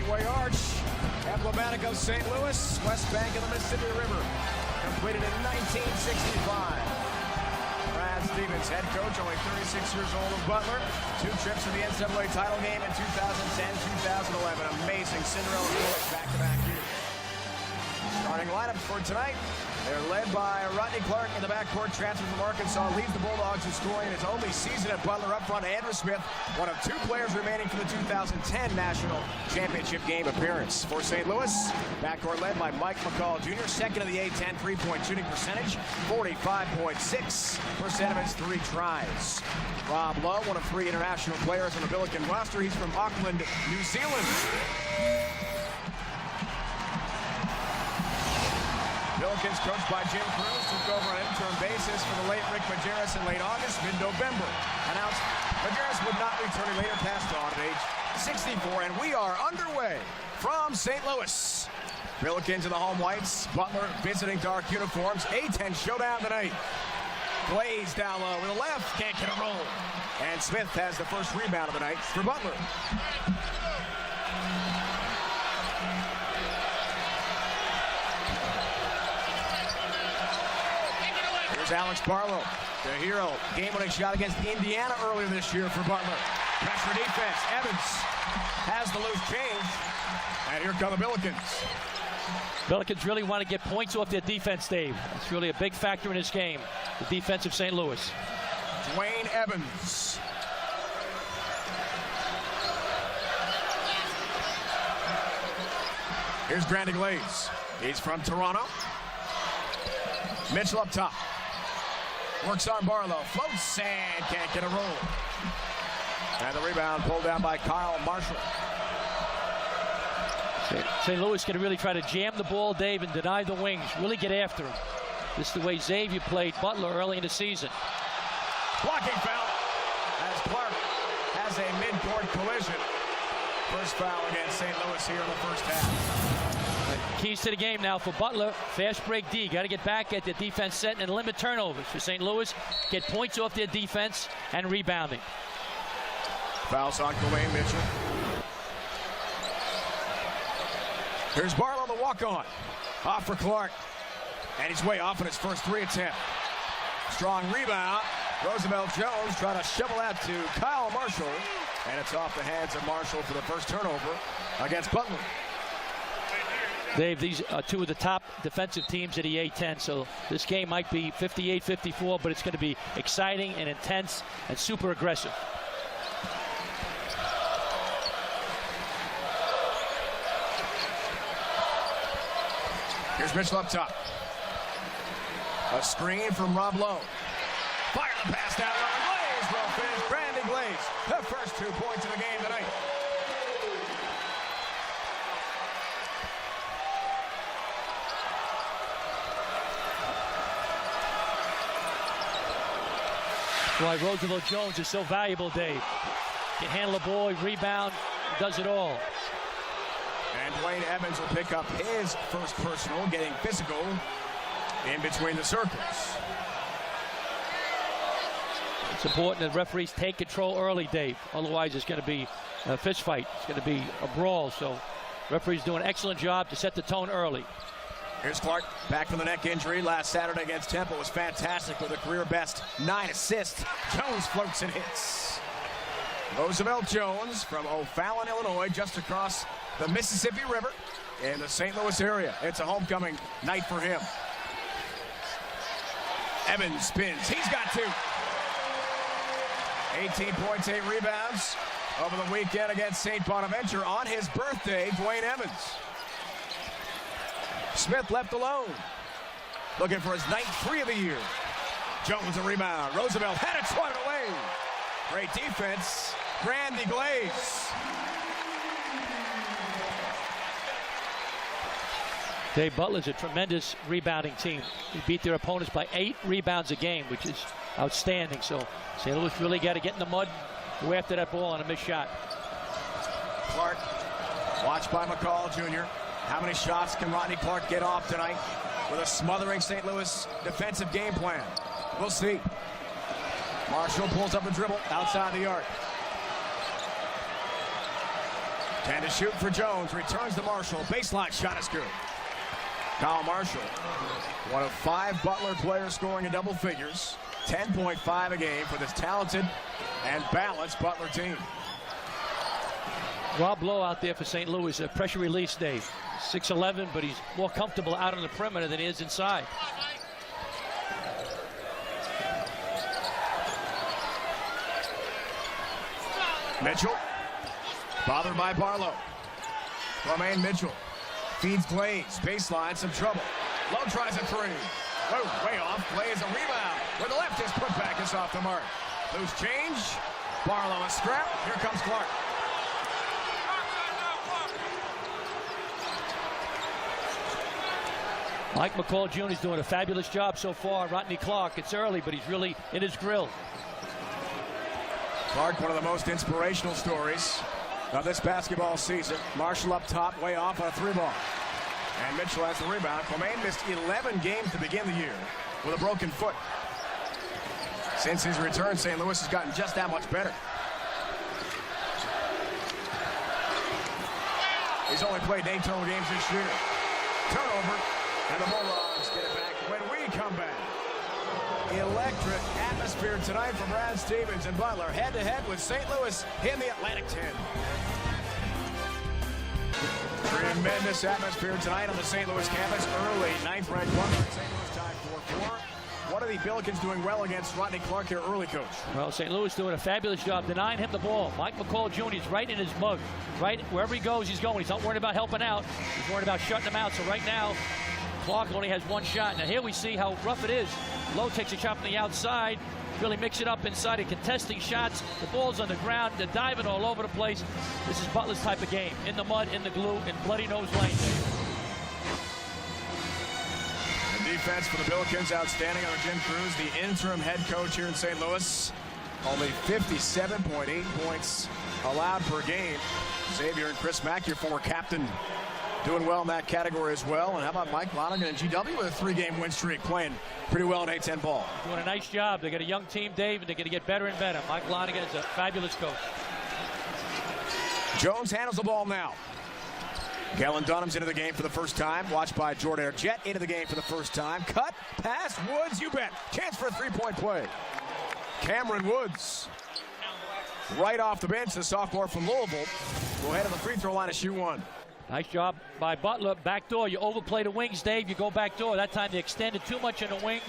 Gateway Arch, emblematic of St. Louis, west bank of the Mississippi River. Completed in 1965. Brad Stevens, head coach, only 36 years old of Butler. 2 trips to the NCAA title game in 2010, 2011. Amazing Cinderella story back-to-back years. Starting lineup for tonight. They're led by Rodney Clarke in the backcourt, transfer from Arkansas, leads the Bulldogs in scoring in his only season at Butler. Up front, Andrew Smith, one of 2 players remaining for the 2010 National Championship game appearance. For St. Louis, backcourt led by Mike McCall Jr., second of the A-10 three-point shooting percentage, 45.6% of his 3 tries. Rob Lowe, one of 3 international players on the Billikens roster. He's from Auckland, New Zealand. Billikens, coached by Jim Cruz, took over on an interim basis for the late Rick Majerus in late August, mid-November. Announced Majerus would not return later past on at age 64, and we are underway from St. Louis. Billikens in the home whites, Butler visiting dark uniforms. A-10 showdown tonight. Glaze down low with a left, can't get a roll. And Smith has the first rebound of the night for Butler. Here's Alex Barlow, the hero. Game-winning shot against Indiana earlier this year for Butler. Pressure defense. Evans has the loose change. And here come the Billikens. Billikens really want to get points off their defense, Dave. It's really a big factor in this game, the defense of St. Louis. Dwayne Evans. Here's Brandon Glaze. He's from Toronto. Mitchell up top. Works on Barlow. Floats and can't get a roll. And the rebound pulled down by Kyle Marshall. St. Louis going to really try to jam the ball, Dave, and deny the wings. Really get after him. This is the way Xavier played Butler early in the season. Blocking foul as Clarke has a mid-court collision. First foul against St. Louis here in the first half. Keys to the game now for Butler. Fast break D. Got to get back at the defense set and limit turnovers. For St. Louis, get points off their defense and rebounding. Fouls on Dwayne Mitchell. Here's Barlow, the walk-on. Off for Clarke. And he's way off in his first 3 attempt. Strong rebound. Roosevelt Jones trying to shovel that to Kyle Marshall. And it's off the hands of Marshall for the first turnover against Butler. Dave, these are 2 of the top defensive teams at the A-10, so this game might be 58-54, but it's going to be exciting and intense and super aggressive. Here's Mitchell up top. A screen from Rob Lowe. Fire the pass down low. Glaze, well finished. Brandon Glaze, the first 2 points of the game tonight. Why Roosevelt Jones is so valuable, Dave. Can handle the ball, rebound, does it all. And Dwayne Evans will pick up his first personal, getting physical in between the circles. It's important that referees take control early, Dave. Otherwise, it's going to be a fist fight. It's going to be a brawl. So referees do an excellent job to set the tone early. Here's Clarke, back from the neck injury. Last Saturday against Temple was fantastic with a career-best 9 assists. Jones floats and hits. Roosevelt Jones from O'Fallon, Illinois, just across the Mississippi River in the St. Louis area. It's a homecoming night for him. Evans spins. He's got 2. 18 points, 8 rebounds over the weekend against St. Bonaventure on his birthday, Dwayne Evans. Smith left alone, looking for his 9th 3 of the year. Jones a rebound. Roosevelt had it, swatted away. Great defense. Randy Glaze. Dave, Butler's a tremendous rebounding team. They beat their opponents by 8 rebounds a game, which is outstanding. So St. Louis really got to get in the mud, go after that ball on a missed shot. Clarke, watched by McCall Jr. How many shots can Rodney Clarke get off tonight with a smothering St. Louis defensive game plan? We'll see. Marshall pulls up a dribble outside the arc. And to shoot for Jones, returns to Marshall. Baseline shot is good. Kyle Marshall, one of 5 Butler players scoring in double figures. 10.5 a game for this talented and balanced Butler team. Rob Lowe out there for St. Louis, a pressure release, Dave. 6'11", but he's more comfortable out on the perimeter than he is inside. Mitchell, bothered by Barlow. Romaine Mitchell feeds Glaze, baseline, some trouble. Lowe tries a 3. Whoa, way off. Glaze a rebound. Where the left is put back is off the mark. Loose change. Barlow a scrap. Here comes Clarke. Mike McCall Jr. is doing a fabulous job so far. Rodney Clarke, it's early, but he's really in his grill. Clarke, one of the most inspirational stories of this basketball season. Marshall up top, way off on a 3-ball. And Mitchell has the rebound. Clemaine missed 11 games to begin the year with a broken foot. Since his return, St. Louis has gotten just that much better. He's only played 8 total games this year. Turnover, and the Bulldogs get it back when we come back. Electric atmosphere tonight from Brad Stevens and Butler, head-to-head with St. Louis in the Atlantic 10. Tremendous atmosphere tonight on the St. Louis campus. Early, 9th-ranked Butler and St. Louis tied 4-4. What are the Billikens doing well against Rodney Clarke here early, Coach? Well, St. Louis doing a fabulous job denying him the ball. Mike McCall Jr. is right in his mug. Right wherever he goes, he's going. He's not worried about helping out. He's worried about shutting him out. So right now, Clarke only has 1 shot. Now here we see how rough it is. Lowe takes a shot from the outside. Really mix it up inside and contesting shots. The ball's on the ground. They're diving all over the place. This is Butler's type of game. In the mud, in the glue, in bloody nose lane. The defense for the Billikens outstanding under Jim Cruz, the interim head coach here in St. Louis. Only 57.8 points allowed per game. Xavier and Chris Mack, your former captain, doing well in that category as well. And how about Mike Lonergan and GW with a 3-game win streak, playing pretty well in A-10 ball. Doing a nice job. They got a young team, Dave, and they're going to get better and better. Mike Lonergan is a fabulous coach. Jones handles the ball now. Kellen Dunham's into the game for the first time. Watched by Jordan Jet into the game for the first time. Cut, pass, Woods, you bet. Chance for a 3-point play. Cameron Woods, right off the bench, the sophomore from Louisville, will head to the free throw line to shoot 1. Nice job by Butler. Back door. You overplay the wings, Dave. You go back door. That time they extended too much in the wing.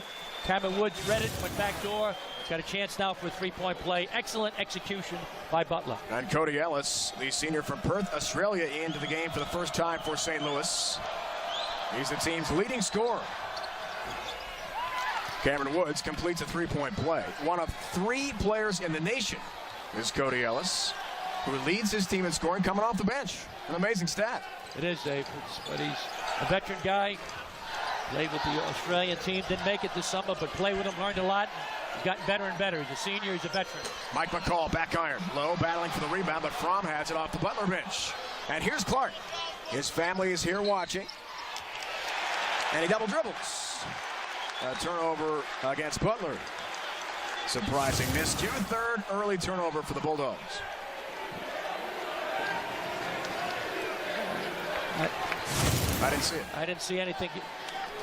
Cameron Woods read it, went back door. He's got a chance now for a 3-point play. Excellent execution by Butler. And Cody Ellis, the senior from Perth, Australia, into the game for the first time for St. Louis. He's the team's leading scorer. Cameron Woods completes a 3-point play. One of 3 players in the nation is Cody Ellis, who leads his team in scoring coming off the bench. An amazing stat. It is, Dave. But he's a veteran guy. Played with the Australian team. Didn't make it this summer, but played with him, learned a lot. He's gotten better and better. He's a senior. He's a veteran. Mike McCall, back iron. Lowe battling for the rebound, but Fromm has it off the Butler bench. And here's Clarke. His family is here watching. And he double dribbles. A turnover against Butler. Surprising miscue. 3rd early turnover for the Bulldogs. I didn't see it. I didn't see anything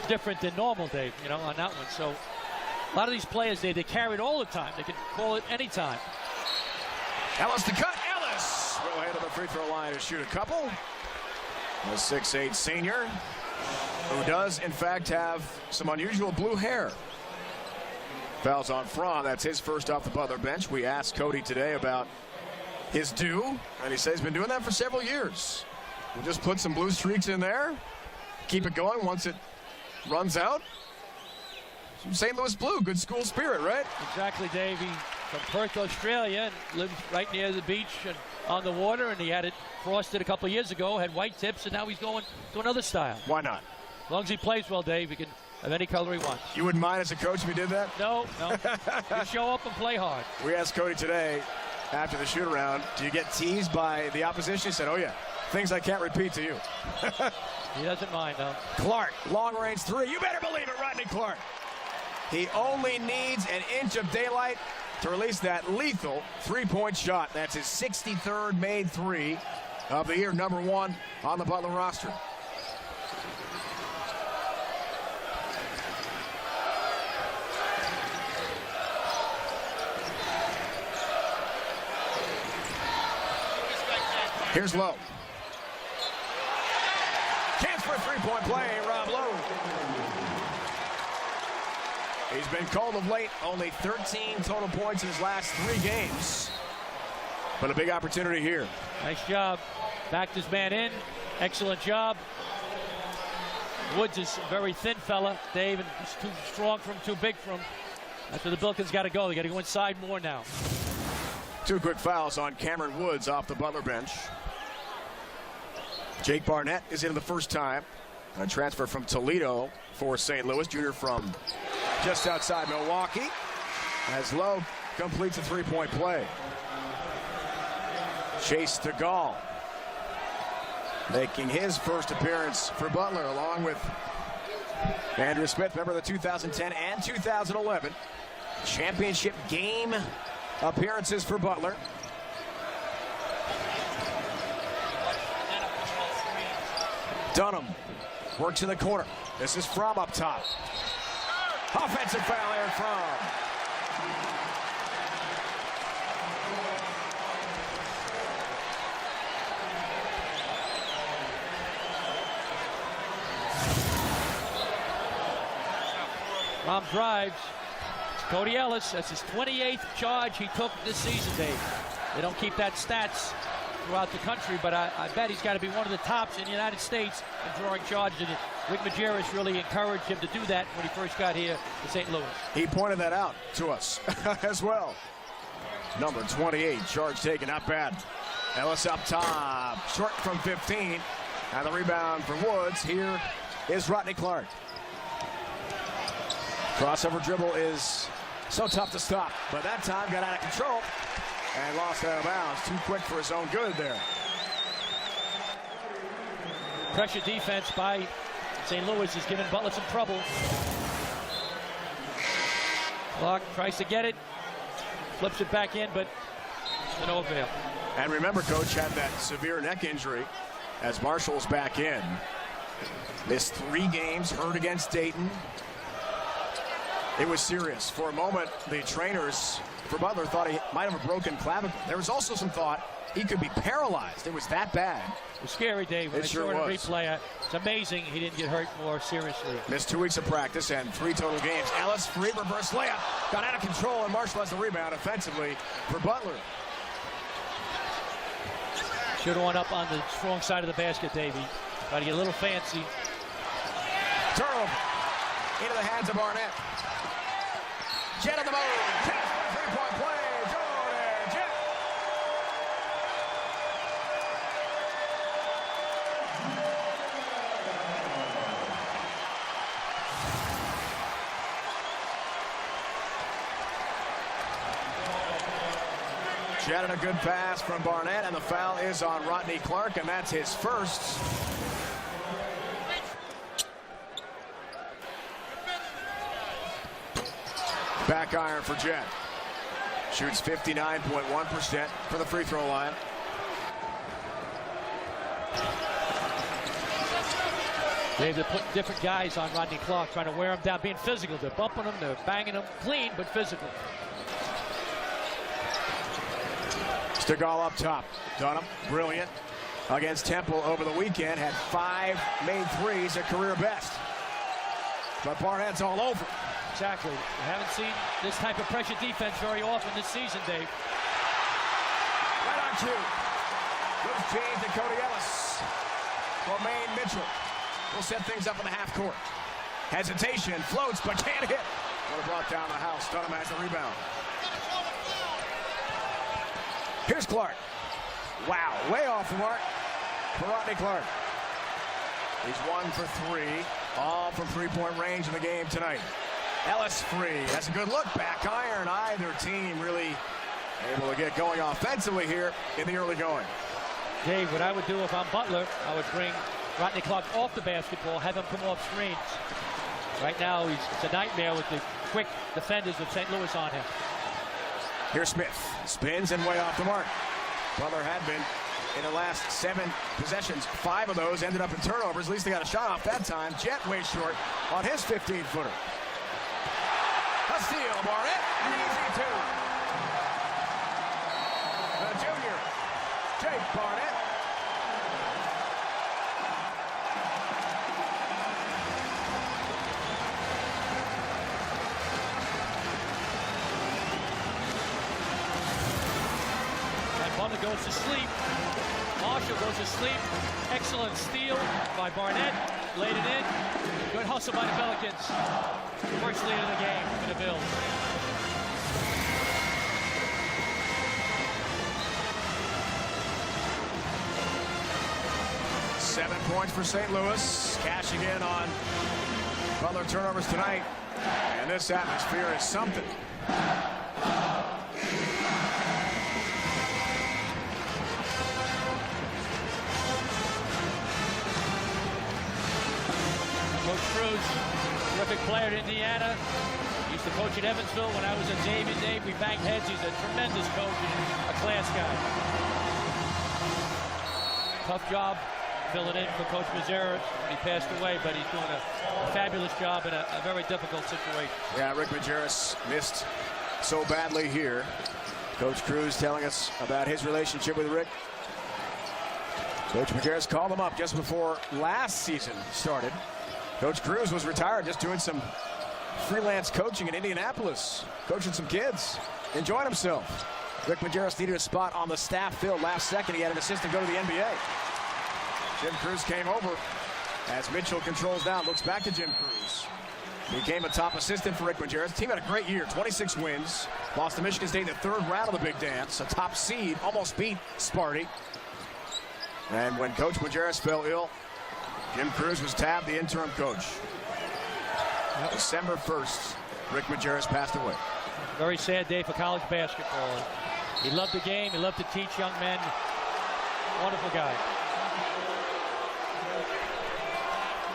different than normal, Dave, you know, on that one. So a lot of these players, they carry it all the time. They can call it any time. Ellis to cut. Ellis will head to the free throw line to shoot a couple. A 6'8" senior who does, in fact, have some unusual blue hair. Fouls on Fromm. That's his first off the Butler bench. We asked Cody today about his due, and he says he's been doing that for several years. We'll just put some blue streaks in there, keep it going once it runs out. St. Louis Blue, good school spirit, right? Exactly, Davey. From Perth, Australia, and lived right near the beach and on the water, and he had it frosted a couple of years ago, had white tips, and now he's going to another style. Why not? As long as he plays well, Dave, he can have any color he wants. You wouldn't mind as a coach if he did that? No. You show up and play hard. We asked Cody today, after the shoot-around, do you get teased by the opposition? He said, oh, yeah. Things I can't repeat to you. He doesn't mind, though. Clarke, long-range 3. You better believe it, Rodney Clarke. He only needs an inch of daylight to release that lethal 3-point shot. That's his 63rd made 3 of the year, #1 on the Butler roster. Here's Lowe. Chance for a three-point play, Rob Lowe. He's been cold of late, only 13 total points in his last 3 games. But a big opportunity here. Nice job. Backed his man in. Excellent job. Woods is a very thin fella, Dave, and he's too strong for him, too big for him. That's where the Billikens got to go. They got to go inside more now. 2 quick fouls on Cameron Woods off the Butler bench. Jake Barnett is in the first time. A transfer from Toledo for St. Louis, junior from just outside Milwaukee. As Lowe completes a three-point play. Chase DeGaulle making his first appearance for Butler, along with Andrew Smith, member of the 2010 and 2011 championship game appearances for Butler. Dunham works in the corner. This is Fromm up top. Offensive foul there, Fromm. Fromm drives. Cody Ellis, that's his 28th charge he took this season, Dave. They don't keep that stats throughout the country, but I bet he's got to be one of the tops in the United States in drawing charges. And Rick Majerus really encouraged him to do that when he first got here to St. Louis. He pointed that out to us as well. Number 28, charge taken, not bad. Ellis up top, short from 15. And the rebound for Woods. Here is Rodney Clarke. Crossover dribble is so tough to stop, but that time got out of control and lost out of bounds. Too quick for his own good there. Pressure defense by St. Louis is giving Butler some trouble. Clarke tries to get it, flips it back in, but to no avail. And remember, Coach had that severe neck injury as Marshall's back in. Missed 3 games, hurt against Dayton. It was serious. For a moment, the trainers for Butler thought he might have a broken clavicle. There was also some thought he could be paralyzed. It was that bad. It was scary, Dave. When it sure saw was. it replay, it's amazing he didn't get hurt more seriously. Missed 2 weeks of practice and 3 total games. Ellis, free reverse layup. Got out of control, and Marshall has the rebound offensively for Butler. Should have went up on the strong side of the basket, Davey. Try to get a little fancy. Turnover into the hands of Barnett. Jet on the move. Jet for a three-point play. Jordan Jet. Jet and a good pass from Barnett, and the foul is on Rodney Clarke, and that's his first. Back iron for Jet. Shoots 59.1% for the free throw line. They're putting different guys on Rodney Clarke, trying to wear him down, being physical. They're bumping him, they're banging him, clean but physical. Stegall up top. Dunham, brilliant against Temple over the weekend. Had 5 made threes, a career best. But Barnett's all over. Exactly. We haven't seen this type of pressure defense very often this season, Dave. Right on cue. Loose James and Cody Ellis. Romaine Mitchell will set things up in the half court. Hesitation, floats, but can't hit. Would have brought down the house. Dunham has the rebound. Here's Clarke. Wow, way off the mark for Rodney Clarke. He's 1 for 3, all from three-point range in the game tonight. Ellis free. That's a good look. Back iron. Either team really able to get going offensively here in the early going. Dave, what I would do if I'm Butler, I would bring Rodney Clarke off the basketball, have him come off screens. Right now, it's a nightmare with the quick defenders of St. Louis on him. Here's Smith. Spins and way off the mark. Butler had been in the last 7 possessions. 5 of those ended up in turnovers. At least they got a shot off that time. Jet way short on his 15-footer. A steal, Barnett. An easy 2. The junior, Jake Barnett. Butler goes to sleep. Marshall goes to sleep. Excellent steal by Barnett. Laid it in. Good hustle by the Billikens. First lead of the game for the Bills. Seven points for St. Louis. Cashing in on Butler turnovers tonight. And this atmosphere is something. Coach Cruz, terrific player at Indiana. Used to coach at Evansville when I was at Xavier. Dave, we banged heads. He's a tremendous coach and a class guy. Tough job filling in for Coach Mazzara. He passed away, but he's doing a fabulous job in a very difficult situation. Yeah, Rick Majerus missed so badly here. Coach Cruz telling us about his relationship with Rick. Coach Majerus called him up just before last season started. Coach Cruz was retired, just doing some freelance coaching in Indianapolis, coaching some kids, enjoying himself. Rick Majerus needed a spot on the staff filled last second. He had an assistant go to the NBA. Jim Cruz came over as Mitchell controls down, looks back to Jim Cruz. Became a top assistant for Rick Majerus. The team had a great year, 26 wins. Lost to Michigan State in the 3rd round of the Big Dance. A top seed, almost beat Sparty. And when Coach Majerus fell ill, Jim Cruz was tabbed the interim coach. December 1st, Rick Majerus passed away. Very sad day for college basketball. He loved the game. He loved to teach young men. Wonderful guy.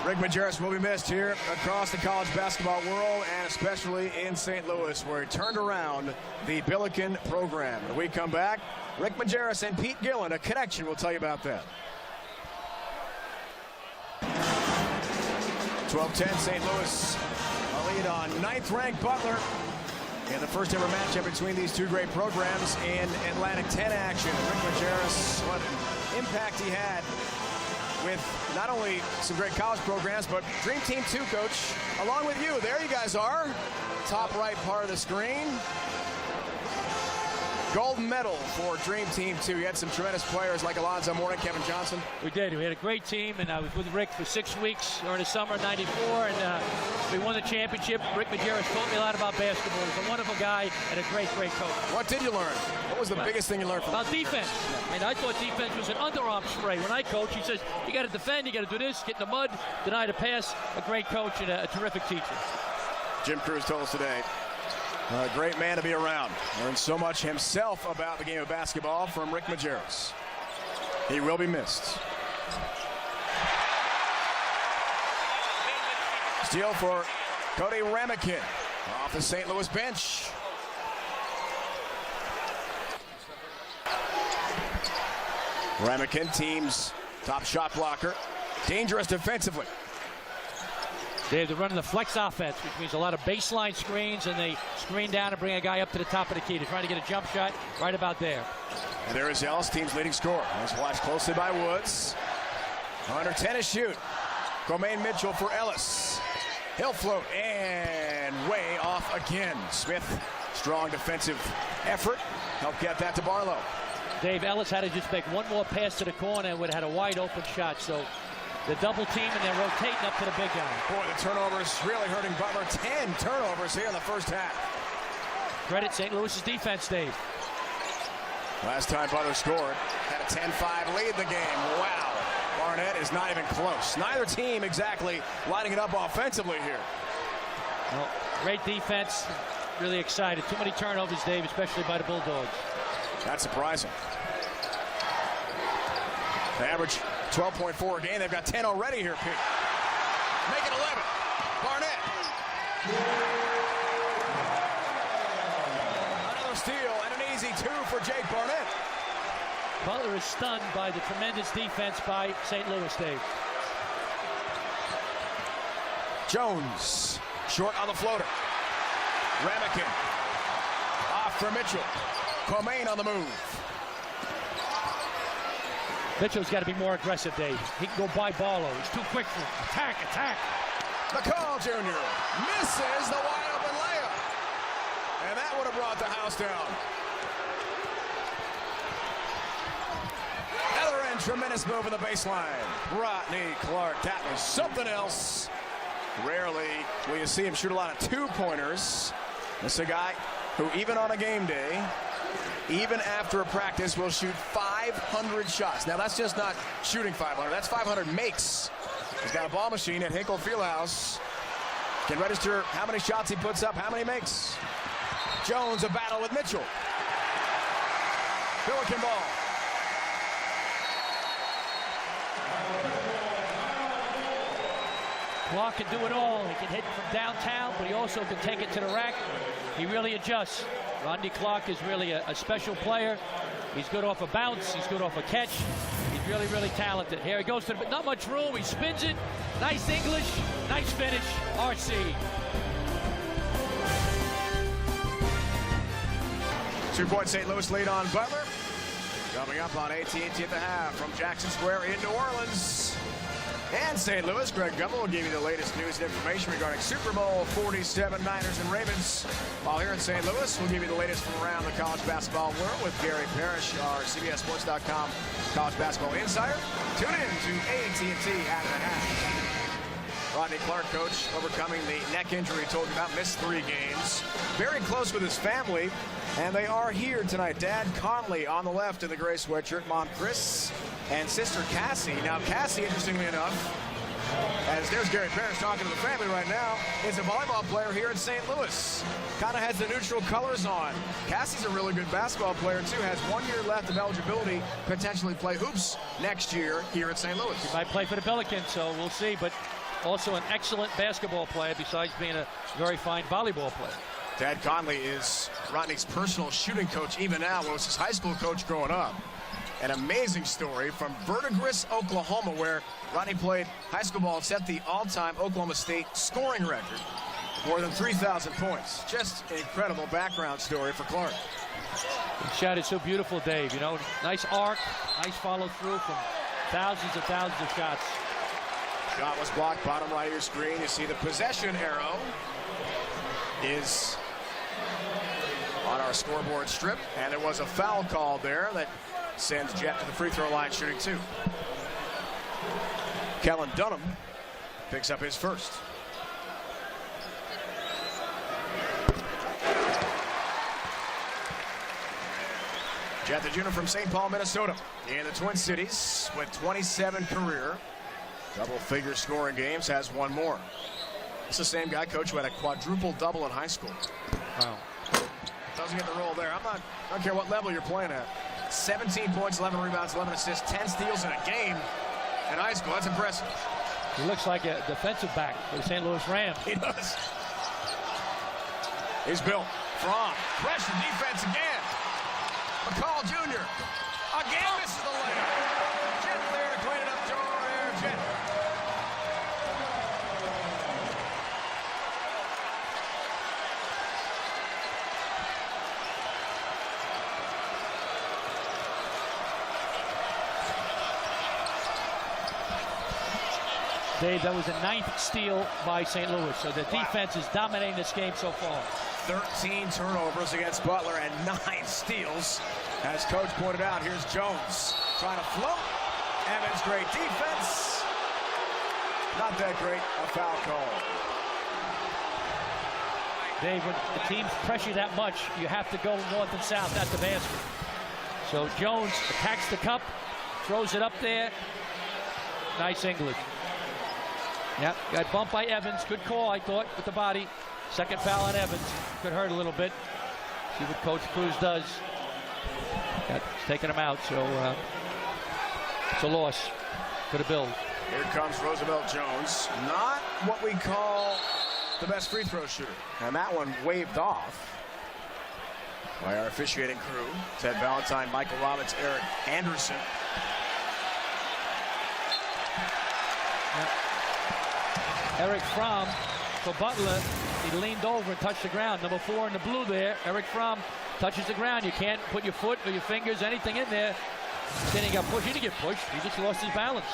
Rick Majerus will be missed here across the college basketball world, and especially in St. Louis, where he turned around the Billiken program. When we come back, Rick Majerus and Pete Gillen, a connection. We'll tell you about that. 12-10 St. Louis, a lead on 9th-ranked Butler in the first ever matchup between these two great programs in Atlantic 10 action. Rick Majerus, what an impact he had with not only some great college programs, but Dream Team 2, Coach, along with you. There you guys are, top right part of the screen. Gold medal for Dream Team 2. You had some tremendous players like Alonzo Mourning, Kevin Johnson. We did. We had a great team, and I was with Rick for 6 weeks during the summer of '94, and we won the championship. Rick Majerus taught me a lot about basketball. He's a wonderful guy and a great, great coach. What did you learn? What was the biggest thing you learned from him? About defense. I mean, I thought defense was an underarm spray. When I coach, he says, you got to defend, you got to do this, get in the mud, deny the pass. A great coach and a terrific teacher. Jim Cruz told us today, a great man to be around. Learned so much himself about the game of basketball from Rick Majerus. He will be missed. Steal for Cody Ramikin off the St. Louis bench. Ramikin, team's top shot blocker. Dangerous defensively. They're running the flex offense, which means a lot of baseline screens, and they screen down and bring a guy up to the top of the key. They're trying to get a jump shot right about there. And there is Ellis, team's leading scorer. He's watched closely by Woods. Under 10 to shoot. Romaine Mitchell for Ellis. He'll float and way off again. Smith, strong defensive effort. Helped get that to Barlow. Dave, Ellis had to just make one more pass to the corner and would have had a wide open shot. So the double team, and they're rotating up to the big guy. Boy, the turnovers really hurting Butler. 10 turnovers here in the first half. Credit St. Louis's defense, Dave. Last time Butler scored, had a 10-5 lead in the game. Wow. Barnett is not even close. Neither team exactly lighting it up offensively here. Well, great defense. Really excited. Too many turnovers, Dave, especially by the Bulldogs. That's surprising. They average 12.4 a game. They've got 10 already here, Pete. Make it 11. Barnett. Another steal and an easy 2 for Jake Barnett. Butler is stunned by the tremendous defense by St. Louis, Dave. Jones, short on the floater. Ramikin, off for Mitchell. Comain on the move. Mitchell's got to be more aggressive, Dave. He can go by Barlow. He's too quick for him. Attack, attack. McCall Jr. misses the wide open layup. And that would have brought the house down. Other end, tremendous move in the baseline. Rodney Clarke, that was something else. Rarely will you see him shoot a lot of two-pointers. This is a guy who, even on a game day, even after a practice, will shoot 500 shots. Now, that's just not shooting 500. That's 500 makes. He's got a ball machine at Hinkle Fieldhouse. Can register how many shots he puts up, how many he makes. Jones, a battle with Mitchell. Billiken ball. Clarke can do it all. He can hit from downtown, but he also can take it to the rack. He really adjusts. Rodney Clarke is really a special player. He's good off a bounce. He's good off a catch. He's really, really talented. Here he goes to the, not much room. He spins it. Nice English. Nice finish. RC. Two-point St. Louis lead on Butler. Coming up on AT&T at the half from Jackson Square in New Orleans. And St. Louis, Greg Gumbel will give you the latest news and information regarding Super Bowl 47 Niners and Ravens. While here in St. Louis, we'll give you the latest from around the college basketball world with Gary Parrish, our CBSSports.com college basketball insider. Tune in to AT&T at the half. Rodney Clarke, coach, overcoming the neck injury he told you about, missed 3 games. Very close with his family, and they are here tonight. Dad Conley on the left in the gray sweatshirt, Mom Chris, and sister Cassie. Now, Cassie, interestingly enough, as there's Gary Parrish talking to the family right now, is a volleyball player here in St. Louis. Kind of has the neutral colors on. Cassie's a really good basketball player, too. Has 1 year left of eligibility, potentially play hoops next year here at St. Louis. He might play for the Billikens, so we'll see, but also an excellent basketball player besides being a very fine volleyball player. Dad Conley is Rodney's personal shooting coach even now. Was his high school coach growing up. An amazing story from Verdigris, Oklahoma, where Rodney played high school ball and set the all-time Oklahoma State scoring record. More than 3,000 points. Just an incredible background story for Clarke. He shot it so beautiful, Dave. You know, nice arc, nice follow through from thousands and thousands of shots. Shot was blocked, bottom right of your screen. You see the possession arrow is on our scoreboard strip, and there was a foul call there that sends Jet to the free throw line shooting 2. Kellen Dunham picks up his first. Jet the junior from St. Paul, Minnesota, in the Twin Cities with 27 career double-figure scoring games, has 1 more. It's the same guy, coach, who had a quadruple double in high school. Wow. Doesn't get the roll there. I don't care what level you're playing at. 17 points, 11 rebounds, 11 assists, 10 steals in a game in high school. That's impressive. He looks like a defensive back for the St. Louis Rams. He does. He's built. From pressure defense again. McCall Jr. again misses the layup. Jet there to clean it up. Jet. Dave, that was the 9th steal by St. Louis, so the defense is dominating this game so far. 13 turnovers against Butler and 9 steals. As coach pointed out, here's Jones trying to float. Evans, great defense. Not that great, a foul call. Dave, when the teams pressure that much, you have to go north and south at the basket. So Jones attacks the cup, throws it up there. Nice English. Yep, got bumped by Evans. Good call, I thought, with the body. Second foul on Evans. Could hurt a little bit. See what Coach Cruz does. Got taking him out, so it's a loss for the Bills. Here comes Roosevelt Jones. Not what we call the best free throw shooter. And that one waved off. by our officiating crew. Ted Valentine, Michael Roberts, Eric Anderson. Eric Fromm for Butler. He leaned over and touched the ground. Number 4 in the blue there. Eric Fromm touches the ground. You can't put your foot or your fingers, anything in there. Then he got pushed. He didn't get pushed. He just lost his balance.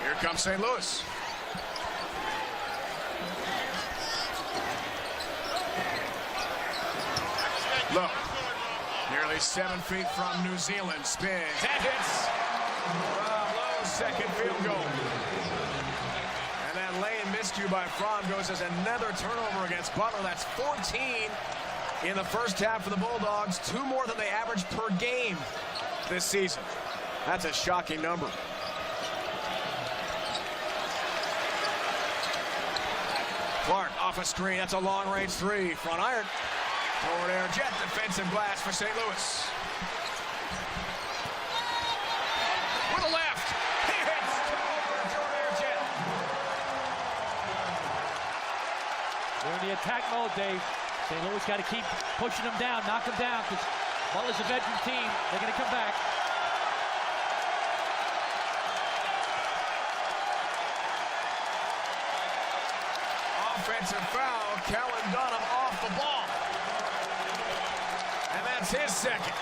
Here comes St. Louis. Low. Nearly 7 feet from New Zealand. Spins. That hits. Low second field goal. And that lane miscue by Fromm goes as another turnover against Butler. That's 14 in the first half for the Bulldogs. 2 more than they average per game this season. That's a shocking number. Clarke off a screen. That's a long-range 3. Front iron. Forward air jet. Defensive glass for St. Louis. With a left. He hits. Forward air jet. They're in the attack mode, Dave. St. Louis got to keep pushing them down, knock them down, because Butler's a veteran team. They're going to come back. Offensive foul. Kellen Dunham off the ball. And that's his second.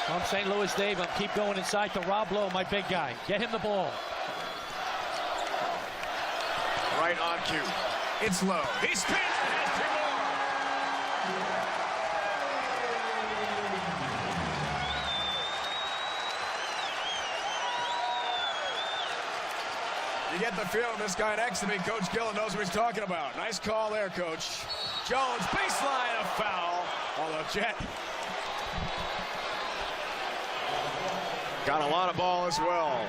From St. Louis, Dave, I'll keep going inside to Rob Lowe, my big guy. Get him the ball. Right on cue. It's Lowe. He spins and has 2 more. You get the feeling this guy next to me, Coach Gillen, knows what he's talking about. Nice call there, Coach. Jones, baseline, a foul. Although Jet got a lot of ball as well.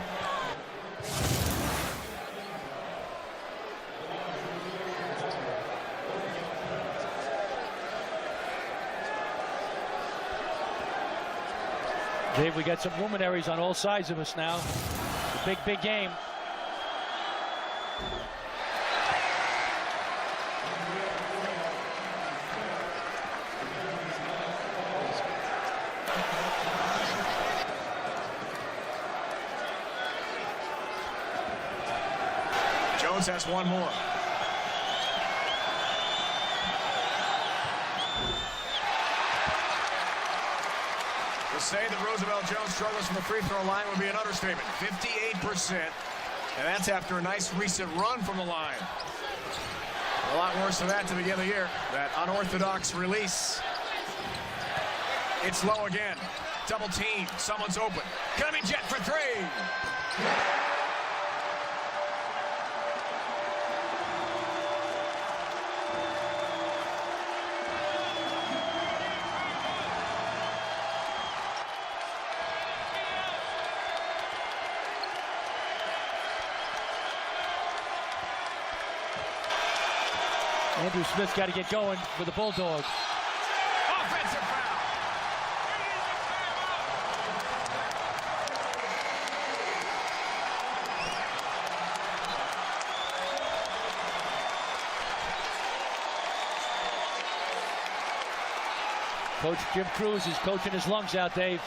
Dave, we got some luminaries on all sides of us now. Big, big game. Jones has 1 more. To say that Roosevelt Jones struggles from the free throw line would be an understatement. 58%, and that's after a nice recent run from the line. A lot worse than that to begin the year. That unorthodox release. It's Low again. Double team. Someone's open. Gonna be Jet for 3. Andrew Smith's got to get going for the Bulldogs. Offensive foul. Coach Jim Cruz is coaching his lungs out, Dave.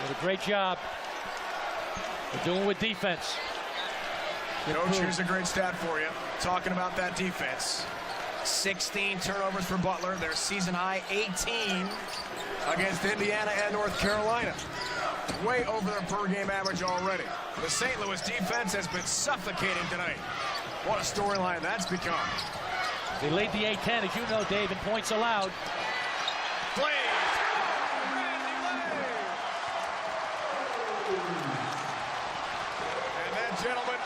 Did a great job. They're doing with defense. Coach, here's a great stat for you. Talking about that defense. 16 turnovers for Butler. Their season high 18 against Indiana and North Carolina. Way over their per game average already. The St. Louis defense has been suffocating tonight. What a storyline that's become. They lead the A-10, as you know, Dave, in points allowed. Glaze. And that gentleman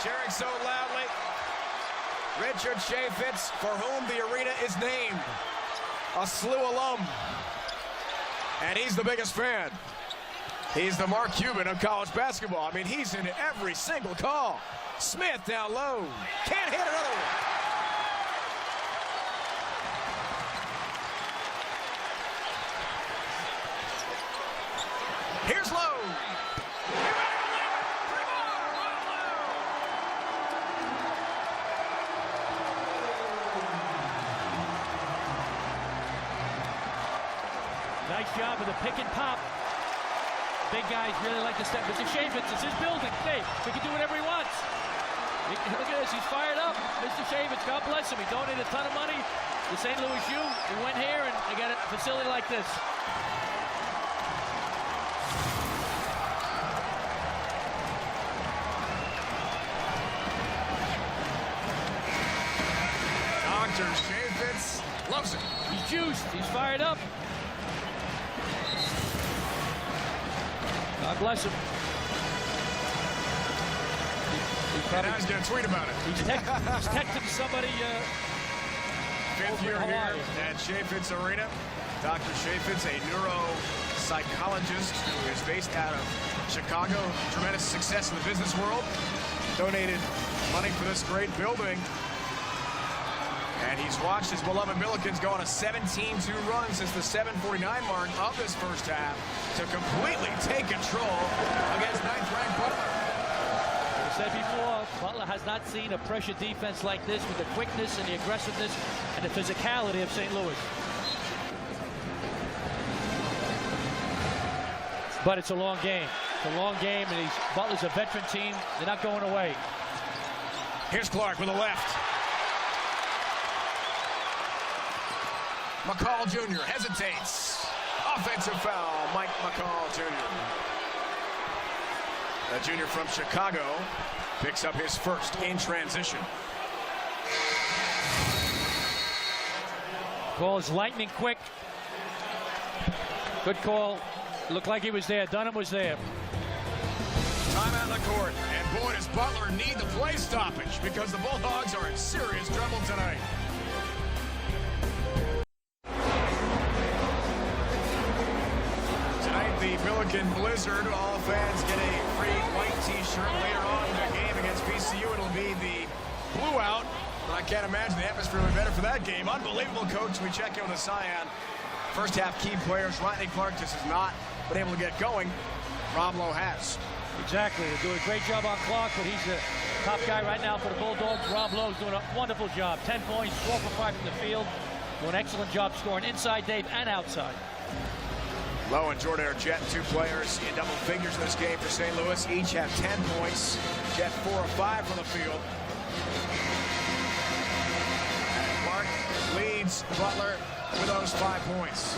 cheering so loudly, Richard Chaffetz, for whom the arena is named. A SLU alum. And he's the biggest fan. He's the Mark Cuban of college basketball. I mean, he's in every single call. Smith down low. Can't hit another one. Here's Lowe. Nice job with the pick and pop. Big guys really like to step. Mr. Shavitz, it's his building. Hey, he can do whatever he wants. Look at this, he's fired up. Mr. Shavitz, God bless him. He donated a ton of money to St. Louis U. He went here and they got a facility like this. Dr. Shavitz loves it. He's juiced, he's fired up. God bless him. And now he's going to tweet about it. He's texting somebody. Fifth year here at Chaffetz Arena. Dr. Chaffetz, a neuropsychologist who is based out of Chicago. Tremendous success in the business world. Donated money for this great building. And he's watched his beloved Billikens go on a 17-2 run since the 7:49 mark of this first half to completely take control against ninth-ranked Butler. I said before, Butler has not seen a pressure defense like this with the quickness and the aggressiveness and the physicality of St. Louis. But it's a long game. It's a long game, and Butler's a veteran team. They're not going away. Here's Clarke with a left. McCall Jr. hesitates. Offensive foul, Mike McCall Jr. The junior from Chicago picks up his first in transition. Call is lightning quick. Good call. Looked like he was there. Dunham was there. Time out in the court. And boy, does Butler need the play stoppage because the Bulldogs are in serious trouble tonight. The Billiken Blizzard. All fans get a free white t-shirt later on in the game against VCU. It'll be the blue out, but I can't imagine the atmosphere would be better for that game. Unbelievable, coach. We check in with the Scion. First half key players. Rodney Clarke just has not been able to get going. Rob Lowe has. Exactly. They're doing a great job on Clarke, but he's the top guy right now for the Bulldogs. Rob Lowe's doing a wonderful job. 10 points, 4 for 5 from the field. Doing an excellent job scoring inside Dave and outside. Lowe and Jordan Jett, two players in double figures in this game for St. Louis. Each have 10 points. Jett 4 of 5 from the field. And Clarke leads Butler with those 5 points.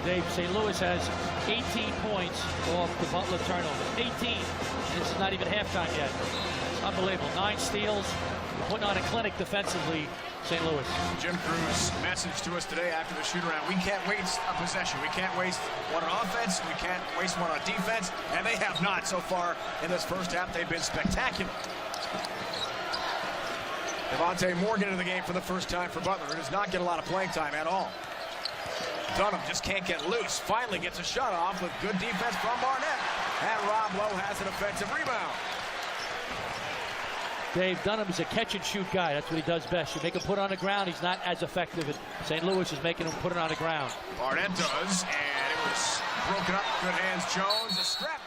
Dave, St. Louis has 18 points off the Butler turnover. 18. This is not even halftime yet. It's unbelievable. 9 steals. Putting on a clinic defensively, St. Louis. Jim Crew's message to us today after the shoot-around: we can't waste a possession. We can't waste one on offense. We can't waste one on defense. And they have not so far in this first half. They've been spectacular. Devontae Morgan in the game for the first time for Butler. He does not get a lot of playing time at all. Dunham just can't get loose. Finally gets a shot off with good defense from Barnett. And Rob Lowe has an offensive rebound. Dave, Dunham is a catch-and-shoot guy. That's what he does best. You make him put on the ground, he's not as effective. St. Louis is making him put it on the ground. Barnett does, and it was broken up. Good hands, Jones. A strap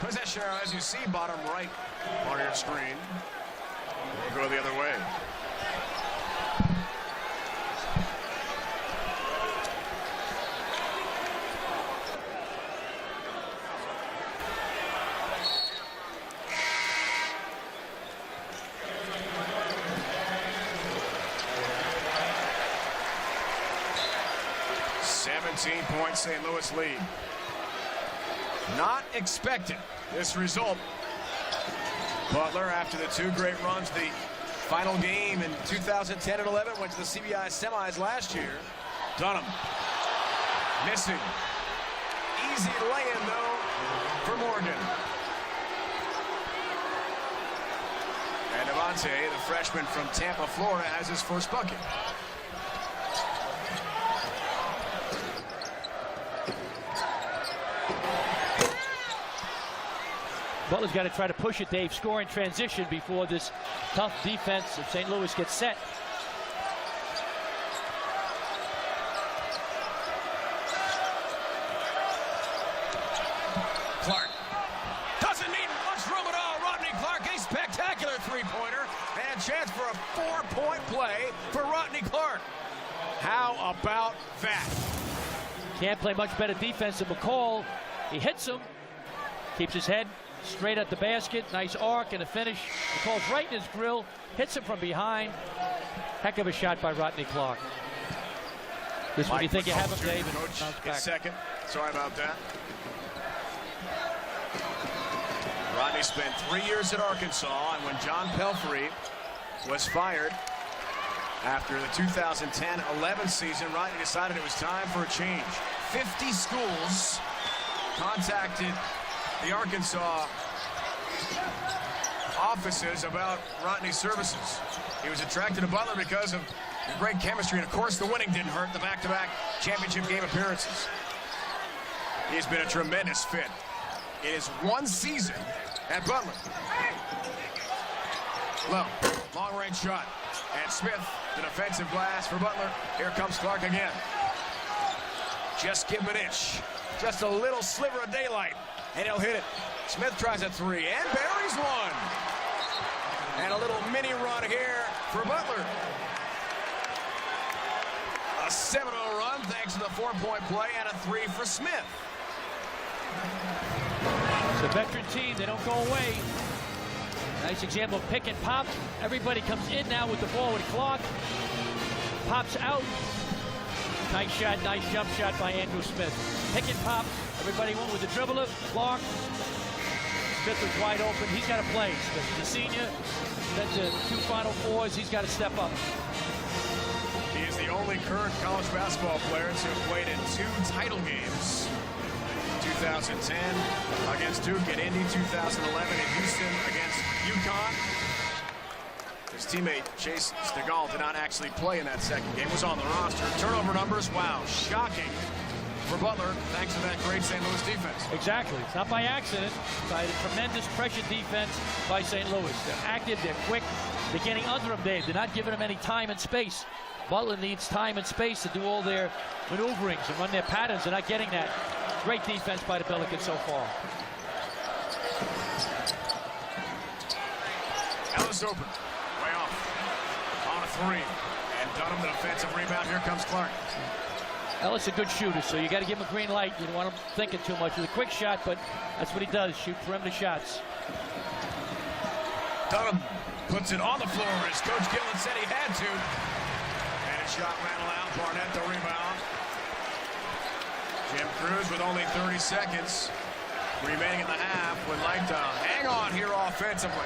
possession, as you see, bottom right on your screen. We'll go the other way. Point St. Louis lead. Not expected this result. Butler, after the 2 great runs, the final game in 2010 and 11, went to the CBI semis last year. Dunham missing. Easy lay-in though for Morgan. And Devontae, the freshman from Tampa, Florida, has his first bucket. Butler's got to try to push it, Dave, score in transition before this tough defense of St. Louis gets set. three-pointer, and a chance for a four-point play for Rodney Clarke. How about that? Can't play much better defense than McCall. He hits him, keeps his head straight at the basket. Nice arc and a finish. McCall's right in his grill, hits him from behind. Heck of a shot by Rodney Clarke. This one you think you have him, Dave. Coach, his second. Sorry about that. Rodney spent 3 years at Arkansas, and when John Pelfrey was fired after the 2010-11 season, Rodney decided it was time for a change. 50 schools contacted the Arkansas offices about Rodney's services. He was attracted to Butler because of the great chemistry, and of course the winning didn't hurt, the back-to-back championship game appearances. He's been a tremendous fit in his one season at Butler. Low, long-range shot, and Smith, the defensive glass for Butler. Here comes Clarke again. Just give him an inch, just a little sliver of daylight, and he'll hit it. Smith tries a three and buries one. And a little mini run here for Butler. A 7-0 run thanks to the four-point play and a three for Smith. It's a veteran team. They don't go away. Nice example of pick and pop. Everybody comes in now with the ball with Clarke. Pops out. Nice shot, nice jump shot by Andrew Smith. Pick and pop. Everybody went with the dribbler. Clarke. Smith was wide open. He's got to play. Smith is a senior. Then to 2 Final Fours. He's got to step up. He is the only current college basketball player to have played in 2 title games. 2010 against Duke at Indy, 2011 in Houston against UConn. His teammate Chase Stegall did not actually play in that second game, was on the roster. Turnover numbers, wow, shocking for Butler, thanks to that great St. Louis defense. Exactly. It's not by accident. By the tremendous pressure defense by St. Louis. They're active, they're quick. They're getting under them, Dave. They're not giving them any time and space. Butler needs time and space to do all their maneuverings and run their patterns. They're not getting that. Great defense by the Billikens so far. Ellis open, way off, on a three. And Dunham, the defensive rebound. Here comes Clarke. Ellis a good shooter, so you got to give him a green light. You don't want him thinking too much with a quick shot, but that's what he does, shoot perimeter shots. Dunham puts it on the floor as Coach Gillen said he had to. And his shot rattle out. Barnett the rebound. Jim Cruz with only 30 seconds remaining in the half would like to hang on here offensively.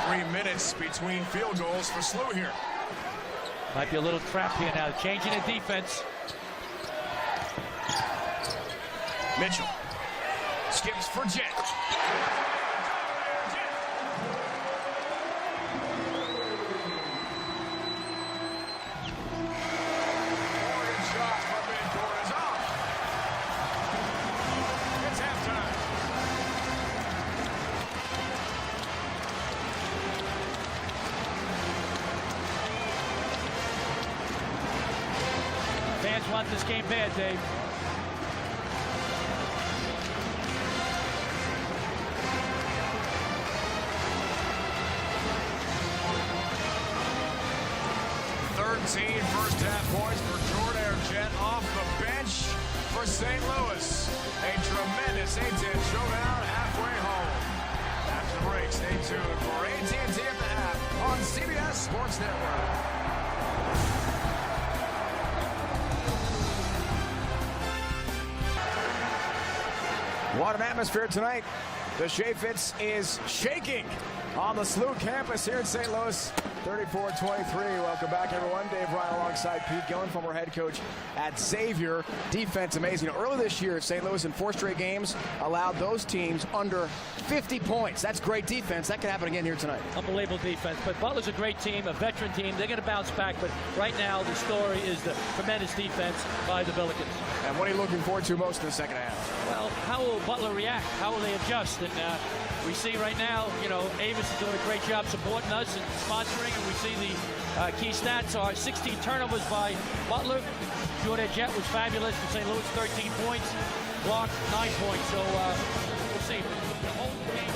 Three minutes between field goals for SLU here. Might be a little trap here now, changing the defense. Mitchell skips for Jet. Morgan shot from midcourt is off. It's halftime. Fans want this game bad, Dave. First half points for Jordan Jet off the bench for St. Louis. A tremendous 8-10 showdown halfway home. After the break, stay tuned for AT&T at the half on CBS Sports Network. What an atmosphere tonight. The Chaffetz is shaking on the SLU campus here in St. Louis. 34-23. Welcome back, everyone. Dave Ryan alongside Pete Gillen, former head coach at Xavier. Defense amazing. Early this year, St. Louis in 4 straight games allowed those teams under 50 points. That's great defense. That could happen again here tonight. Unbelievable defense. But Butler's a great team, a veteran team. They're going to bounce back. But right now, the story is the tremendous defense by the Billikens. And what are you looking forward to most in the second half? Well, how will Butler react? How will they adjust? And we see right now, you know, Avis is doing a great job supporting us and sponsoring, and we see the key stats are 16 turnovers by Butler. Jordan Jet was fabulous for St. Louis, 13 points. blocked, 9 points. So we'll see. The whole game.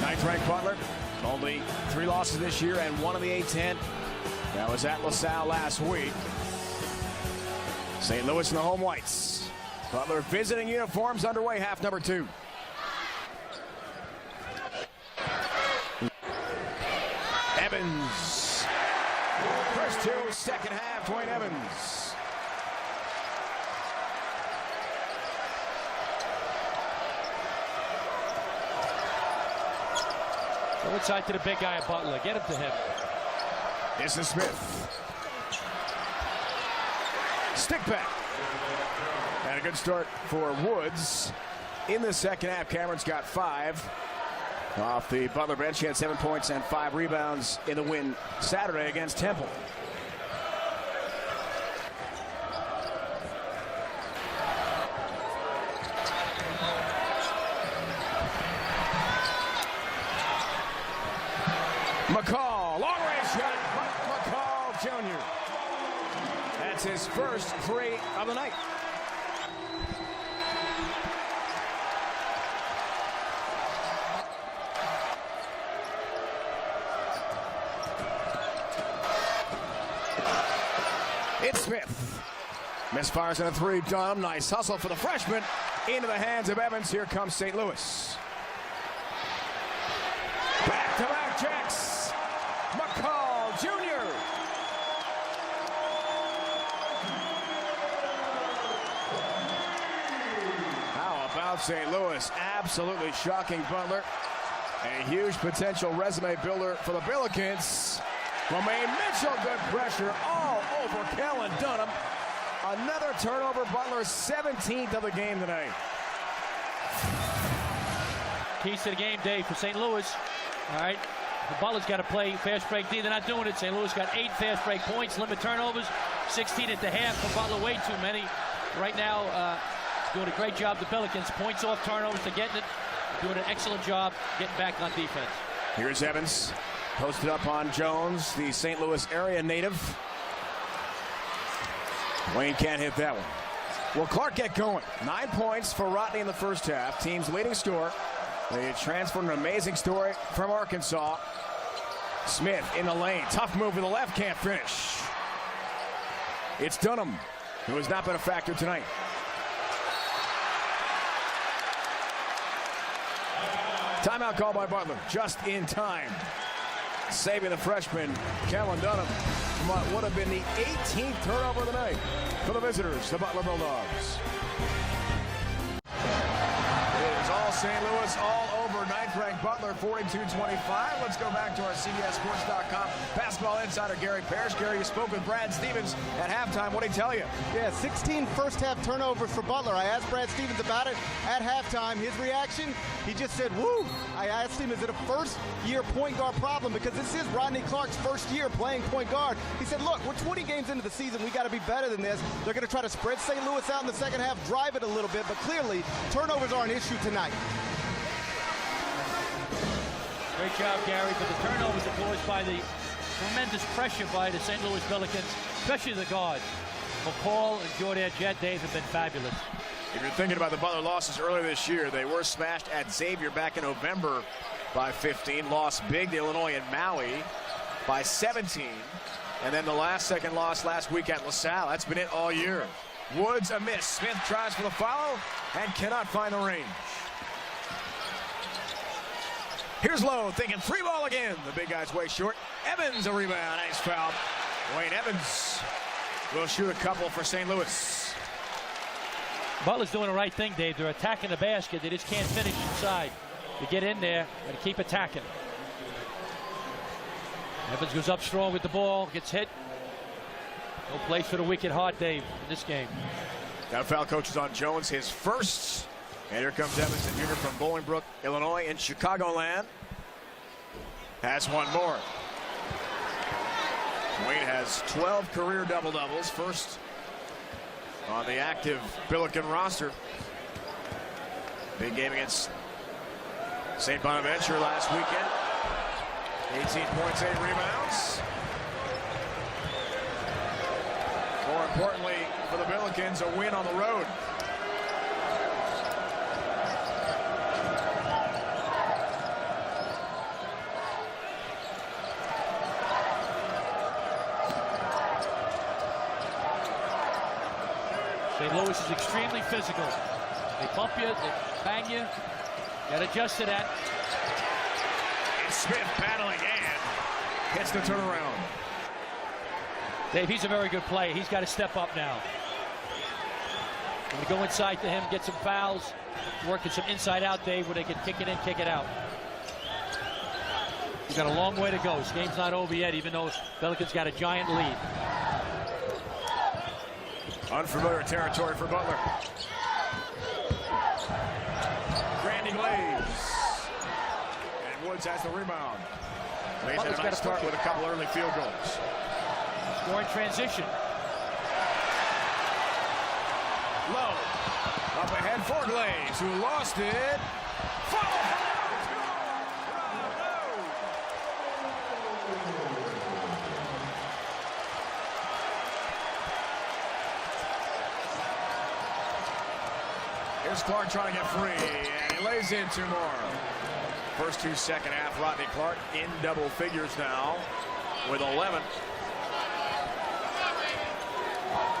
Ninth-ranked Butler, only 3 losses this year and 1 in the A-10. That was at LaSalle last week. St. Louis and the home whites. Butler visiting uniforms underway, half number 2. Evans. First 2, second half, Dwayne Evans. Go inside to the big guy at Butler. Get him to him. This is Smith. Stick back. And a good start for Woods. In the second half, Cameron's got 5. Off the Butler bench, he had 7 points and 5 rebounds in the win Saturday against Temple. McCall, long-range shot, McCall Jr. That's his first 3 of the night. It's Smith. Misfires on a 3, Dunham. Nice hustle for the freshman. Into the hands of Evans. Here comes St. Louis. Back-to-back checks. McCall Jr. How about St. Louis? Absolutely shocking Butler. A huge potential resume builder for the Billikens. Romaine Mitchell, good pressure all over Kellen Dunham. Another turnover, Butler's 17th of the game tonight. Keys to the game, Dave, for St. Louis. All right, the Butler's got to play fast break D. They're not doing it. St. Louis got 8 fast break points, limit turnovers, 16 at the half for Butler, way too many. Right now, doing a great job, the Billikens. Points off turnovers, they're getting it. Doing an excellent job getting back on defense. Here's Evans. Posted up on Jones, the St. Louis area native. Wayne can't hit that one. Will Clarke get going? 9 points for Rodney in the first half. Team's leading scorer. They transferred an amazing story from Arkansas. Smith in the lane. Tough move to the left, can't finish. It's Dunham, who has not been a factor tonight. Timeout call by Butler, just in time. Saving the freshman, Kellen Dunham, from what would have been the 18th turnover of the night for the visitors, the Butler Bulldogs. It is all St. Louis, all over ninth-ranked Butler, 42-25. Let's go back to our CBSSports.com basketball insider, Gary Parrish. Gary, you spoke with Brad Stevens at halftime. What did he tell you? Yeah, 16 first-half turnovers for Butler. I asked Brad Stevens about it at halftime. His reaction, he just said, woo. I asked him, is it a first-year point guard problem? Because this is Rodney Clarke's first year playing point guard. He said, look, we're 20 games into the season. We got to be better than this. They're going to try to spread St. Louis out in the second half, drive it a little bit, but clearly turnovers are an issue tonight. Great job, Gary, but the turnovers are caused by the tremendous pressure by the St. Louis Billikens, especially the guards. McCall and Jordan Jett Dave have been fabulous. If you're thinking about the Butler losses earlier this year, they were smashed at Xavier back in November by 15. Lost big to Illinois and Maui by 17. And then the second loss last week at LaSalle. That's been it all year. Woods a miss. Smith tries for the follow and cannot find the range. Here's Lowe thinking 3-ball again. The big guy's way short. Evans a rebound. Nice foul. Wayne Evans will shoot a couple for St. Louis. Butler's doing the right thing, Dave. They're attacking the basket. They just can't finish inside. To get in there and keep attacking. Evans goes up strong with the ball. Gets hit. No place for the weak at heart, Dave, in this game. Got a foul, coaches on Jones, his first. And here comes Evans, a junior from Bolingbrook, Illinois, in Chicagoland. Has one more. Wayne has 12 career double-doubles, first on the active Billiken roster. Big game against St. Bonaventure last weekend. 18 points, 8 rebounds. More importantly for the Billikens, a win on the road. St. Louis is extremely physical. They bump you, they bang you. Got to adjust to that. And Smith battling and hits the turnaround. Dave, he's a very good player. He's got to step up now. When we go inside to him, get some fouls, working some inside out, Dave, where they can kick it in, kick it out. He's got a long way to go. This game's not over yet, even though Billikens got a giant lead. Unfamiliar territory for Butler. Glaze. And Woods has the rebound. Glaze had a nice start with a couple early field goals. Scoring transition. Low. Up ahead for Glaze, who lost it. Here's Clarke trying to get free, and he lays in 2 more. First 2 second half, Rodney Clarke in double figures now with 11.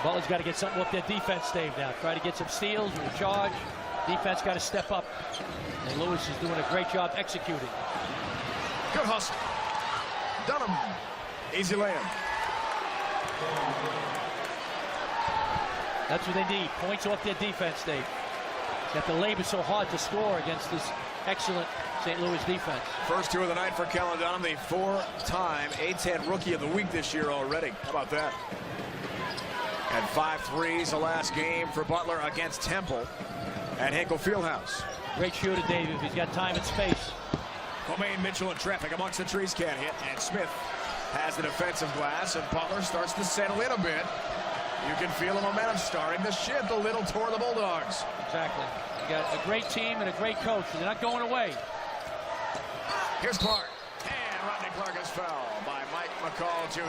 Butler's got to get something up their defense, Dave, now. Try to get some steals with a charge. Defense got to step up. And Lewis is doing a great job executing. Good hustle. Dunham. Easy layup. That's what they need. Points off their defense, Dave. That the labor so hard to score against this excellent St. Louis defense. First 2 of the night for Kellen Dunham, the 4-time 8-10 Rookie of the Week this year already. How about that? Had 5 threes the last game for Butler against Temple at Hinkle Fieldhouse. Great shooter, Dave, if he's got time and space. Comaine, Mitchell, and traffic amongst the trees can't hit, and Smith has the defensive glass, and Butler starts to settle in a bit. You can feel the momentum starting to shift a little toward the Bulldogs. Exactly. You got a great team and a great coach. They're not going away. Here's Clarke. And Rodney Clarke is fouled by Mike McCall Jr.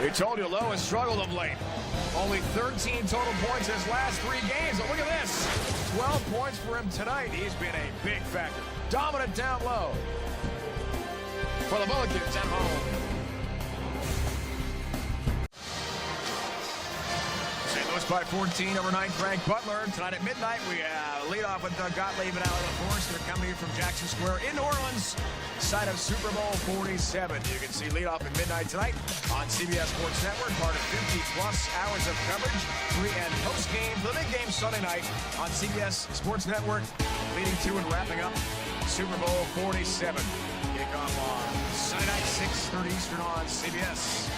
We told you Lowe has struggled of late. Only 13 total points his last 3 games. But look at this. 12 points for him tonight. He's been a big factor. Dominant down low for the Billikens at home. St. Louis by 14 over 9th ranked Butler. Tonight at midnight, we lead off with Doug Gottlieb and Alan LaForce. They're coming from Jackson Square in New Orleans, site of Super Bowl 47. You can see lead off at midnight tonight on CBS Sports Network. Part of 50-plus hours of coverage, pre- and post-game. The big game Sunday night on CBS Sports Network, leading to and wrapping up Super Bowl 47. Kickoff on Sunday night, 6:30 Eastern on CBS.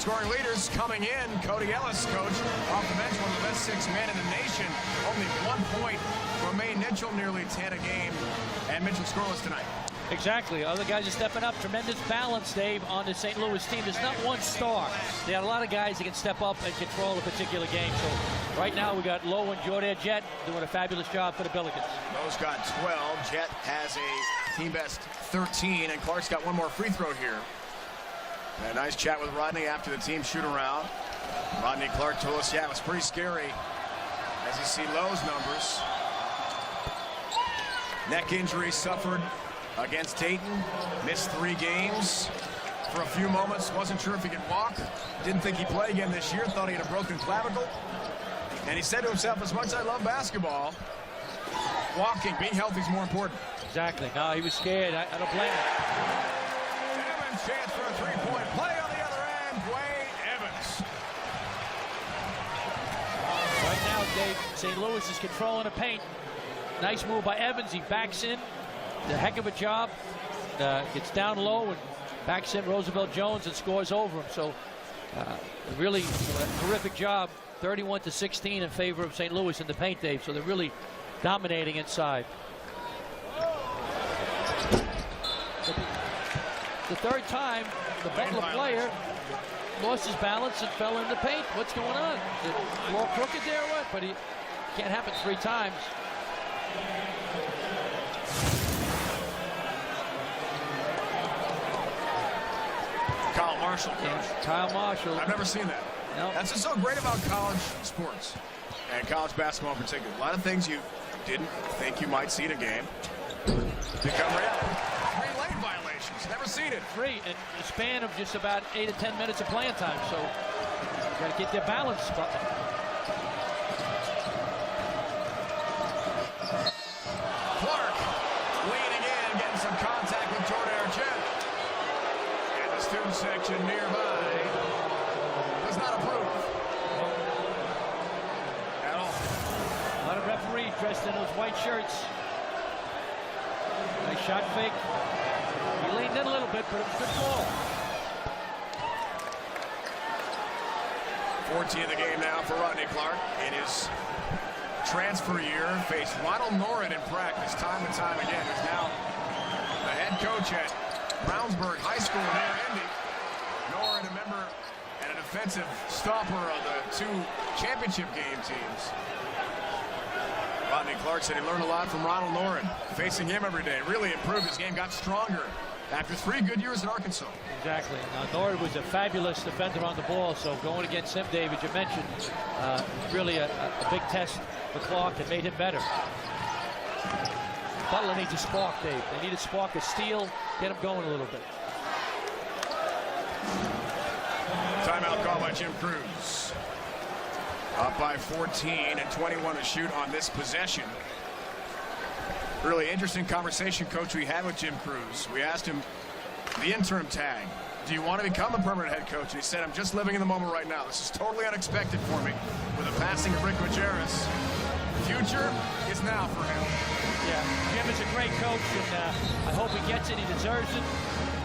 Scoring leaders coming in. Cody Ellis, coach, off the bench, one of the best 6 men in the nation. Only 1 point from May Mitchell, nearly 10 a game. And Mitchell scoreless tonight. Exactly. Other guys are stepping up. Tremendous balance, Dave, on the St. Louis team. There's not one star. They got a lot of guys that can step up and control a particular game. So right now we got Lowe and Jordan Jett doing a fabulous job for the Billikens. Lowe's got 12. Jett has a team best 13. And Clarke's got 1 more free throw here. A nice chat with Rodney after the team shoot around. Rodney Clarke told us, yeah, it was pretty scary as you see Lowe's numbers. Neck injury suffered against Dayton. Missed 3 games for a few moments. Wasn't sure if he could walk. Didn't think he'd play again this year. Thought he had a broken clavicle. And he said to himself, as much as I love basketball, walking, being healthy is more important. Exactly. No, he was scared. I don't blame him. Chance for a 3-point play on the other end. Dwayne Evans. Right now, Dave, St. Louis is controlling the paint. Nice move by Evans. He backs in. Did a heck of a job. Gets down low and backs in Roosevelt Jones and scores over him. So really a terrific job. 31-16 in favor of St. Louis in the paint, Dave. So they're really dominating inside. The 3rd time the Butler player lost his balance and fell in the paint. What's going on? Is the floor crooked there or what? But he can't happen 3 times. Kyle Marshall, coach. Yeah, Kyle Marshall. I've never seen that. Nope. That's what's so great about college sports, and college basketball in particular. A lot of things you didn't think you might see in a game become reality. 3 lane violations. Never seen it. 3 in the span of just about 8 to 10 minutes of playing time. So you got to get their balance. Clarke leaning in, getting some contact with Jordan Argent. And the student section nearby does not approve at all. A lot of referees dressed in those white shirts. Nice shot fake. He leaned in a little bit, but it was a good ball. 14 in the game now for Rodney Clarke in his transfer year. Faced Ronald Noren in practice time and time again. Who's now the head coach at Brownsburg High School near Indy. Noren, a member and an offensive stopper of the 2 championship game teams. Rodney Clarke said he learned a lot from Ronald Noren. Facing him every day really improved his game, got stronger after 3 good years in Arkansas. Exactly. Now, Noren was a fabulous defender on the ball, so going against him, David, you mentioned, really a big test for Clarke that made him better. Butler needs a spark, Dave. They need a spark, a steal, get him going a little bit. Timeout call by Jim Cruz. Up by 14 and 21 to shoot on this possession. Really interesting conversation, Coach, we had with Jim Cruz. We asked him the interim tag. Do you want to become a permanent head coach? And he said, I'm just living in the moment right now. This is totally unexpected for me. With the passing of Rick Majerus, future is now for him. Yeah, Jim is a great coach, and I hope he gets it. He deserves it.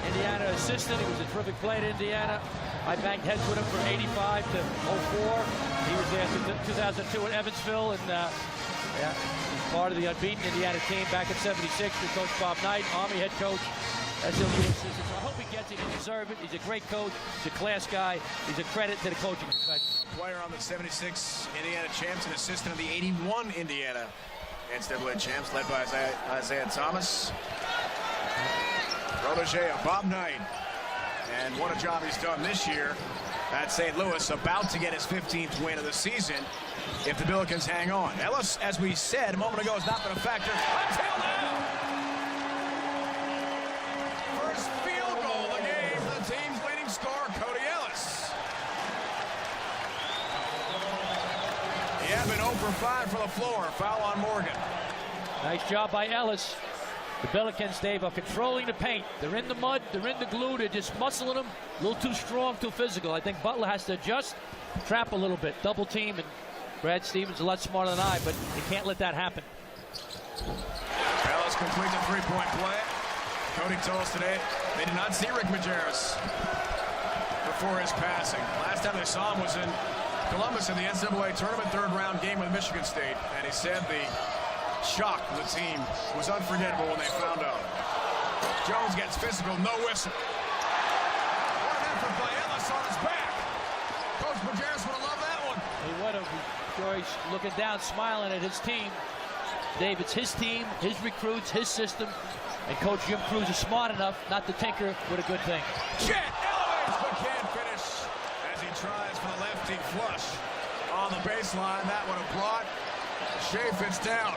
Indiana assistant. He was a terrific player at Indiana. I banged heads with him from 85 to 04. He was there to 2002 in Evansville, and yeah, he's part of the unbeaten Indiana team back in '76 with Coach Bob Knight, Army head coach. That's the assistant. So I hope he gets it. He deserves it. He's a great coach. He's a class guy. He's a credit to the coaching profession. Player on the '76 Indiana champs and assistant of the '81 Indiana NCAA champs, led by Isaiah Thomas. Protege of Bob Knight. And what a job he's done this year at St. Louis, about to get his 15th win of the season if the Billikens hang on. Ellis, as we said a moment ago, has not been a factor until now. First field goal of the game for the team's leading scorer, Cody Ellis. He had been 0 for 5 from the floor. Foul on Morgan. Nice job by Ellis. The Billikens, Dave, are controlling the paint. They're in the mud, they're in the glue, they're just muscling them. A little too strong, too physical. I think Butler has to adjust, trap a little bit, double team, and Brad Stevens is a lot smarter than I, but they can't let that happen. Ellis completes a 3-point play. Cody told us today they did not see Rick Majerus before his passing. Last time they saw him was in Columbus in the NCAA tournament 3rd round game with Michigan State, and he said the shock of the team was unforgettable when they found out. Jones gets physical, no whistle. What an effort by Ellis on his back. Coach Majerus would have loved that one. He would have. Joyce looking down, smiling at his team. Dave, it's his team, his recruits, his system, and Coach Jim Cruz is smart enough not to tinker with a good thing. Jet elevates but can't finish as he tries for the lefty flush on the baseline. That would have brought Chaffetz down.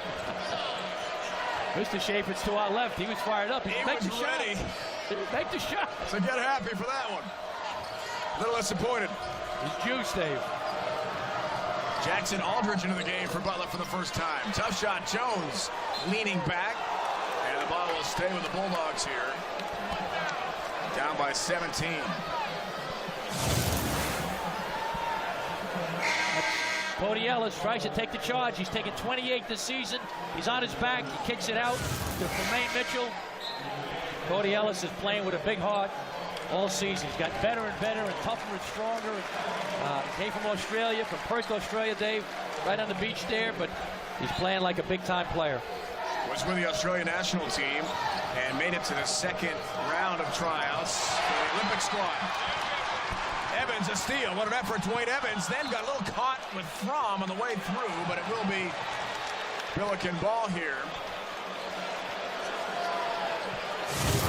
Mr. Chaffetz to our left. He was fired up. He was ready. Make the shot. So get happy for that one. A little disappointed. He's juiced, Dave. Jackson Aldridge into the game for Butler for the first time. Tough shot, Jones leaning back. And the ball will stay with the Bulldogs here. Down by 17. Cody Ellis tries to take the charge. He's taken 28 this season. He's on his back. He kicks it out to Jermaine Mitchell. Cody Ellis is playing with a big heart all season. He's got better and better and tougher and stronger. Came from Australia, from Perth, Australia, Dave, right on the beach there, but he's playing like a big-time player. Was with the Australian national team and made it to the 2nd round of tryouts for the Olympic squad. Evans a steal. What an effort. Dwayne Evans then got a little caught with Fromm on the way through, but it will be Billiken ball here.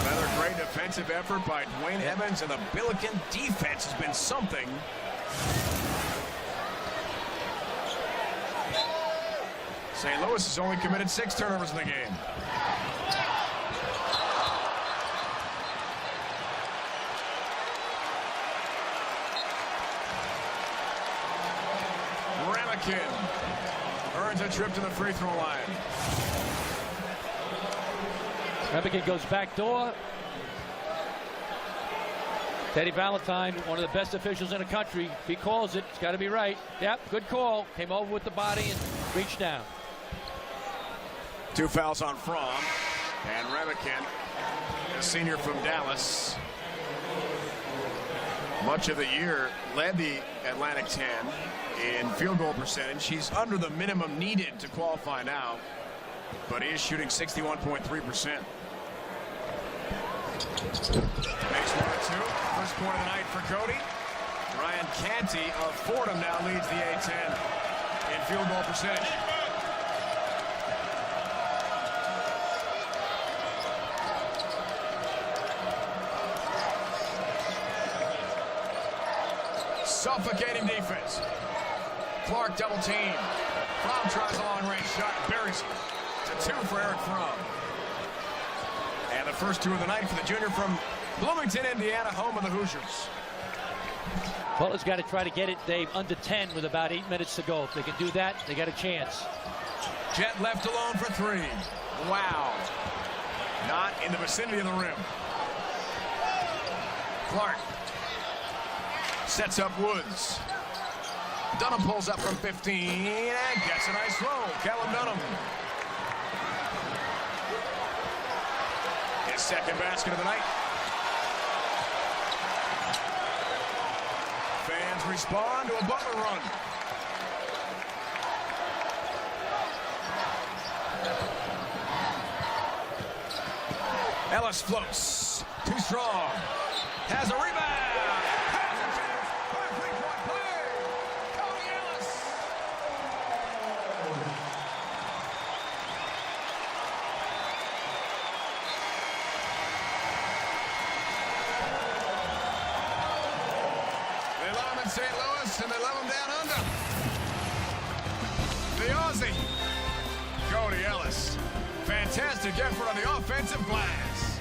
Another great Great defensive effort by Dwayne Evans, and the Billiken defense has been something. St. Louis has only committed 6 turnovers in the game. Earns a trip to the free throw line. Remican goes back door. Teddy Valentine, one of the best officials in the country. If he calls it, it's got to be right. Yep, good call. Came over with the body and reached down. 2 fouls on Fromm. And Remican, a senior from Dallas, much of the year led the Atlantic 10 in field goal percentage. He's under the minimum needed to qualify now, but he is shooting 61.3%. Makes 1 or 2. First point of the night for Cody. Ryan Canty of Fordham now leads the A-10 in field goal percentage. Suffocating defense. Clarke double team. Fromm tries a long range shot, buries it. To 2 for Eric Fromm. And the first 2 of the night for the junior from Bloomington, Indiana, home of the Hoosiers. Butler's got to try to get it, Dave, under 10 with about 8 minutes to go. If they can do that, they got a chance. Jet left alone for 3. Wow. Not in the vicinity of the rim. Clarke sets up Woods. Dunham pulls up from 15 and gets a nice roll. Callum Dunham. His second basket of the night. Fans respond to a Butler run. Ellis floats. Too strong. Has a rebound. St. Louis, and they love him down under. The Aussie, Cody Ellis. Fantastic effort on the offensive glass.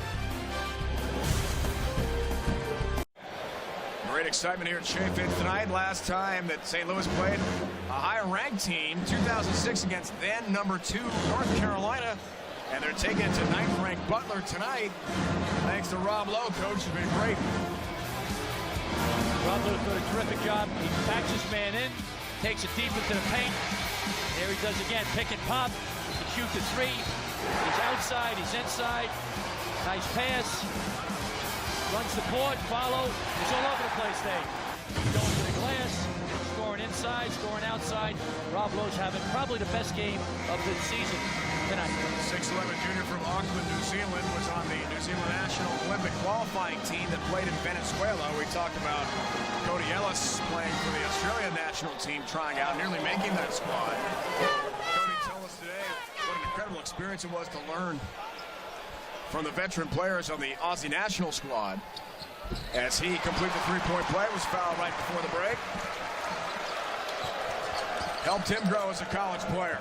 Great excitement here at Shea Fitz tonight. Last time that St. Louis played a higher-ranked team, 2006 against then #2 North Carolina. And they're taking it to 9th-ranked Butler tonight. Thanks to Rob Lowe, coach. Has been great. Butler's done a terrific job. He backs his man in, takes it deep into the paint. There he does again, pick and pop. He can shoot the 3. He's outside, he's inside. Nice pass. Runs the court, follow. He's all over the place, Dave. He's going to the glass, scoring inside, scoring outside. Rob Lowe's having probably the best game of the season tonight. 6'11" junior from Auckland, New Zealand, was on the New Zealand National Olympic qualifying team that played in Venezuela. We talked about Cody Ellis playing for the Australian national team, trying out, nearly making that squad. Cody told us today what an incredible experience it was to learn from the veteran players on the Aussie national squad. As he completed the 3-point play, was fouled right before the break. Helped him grow as a college player.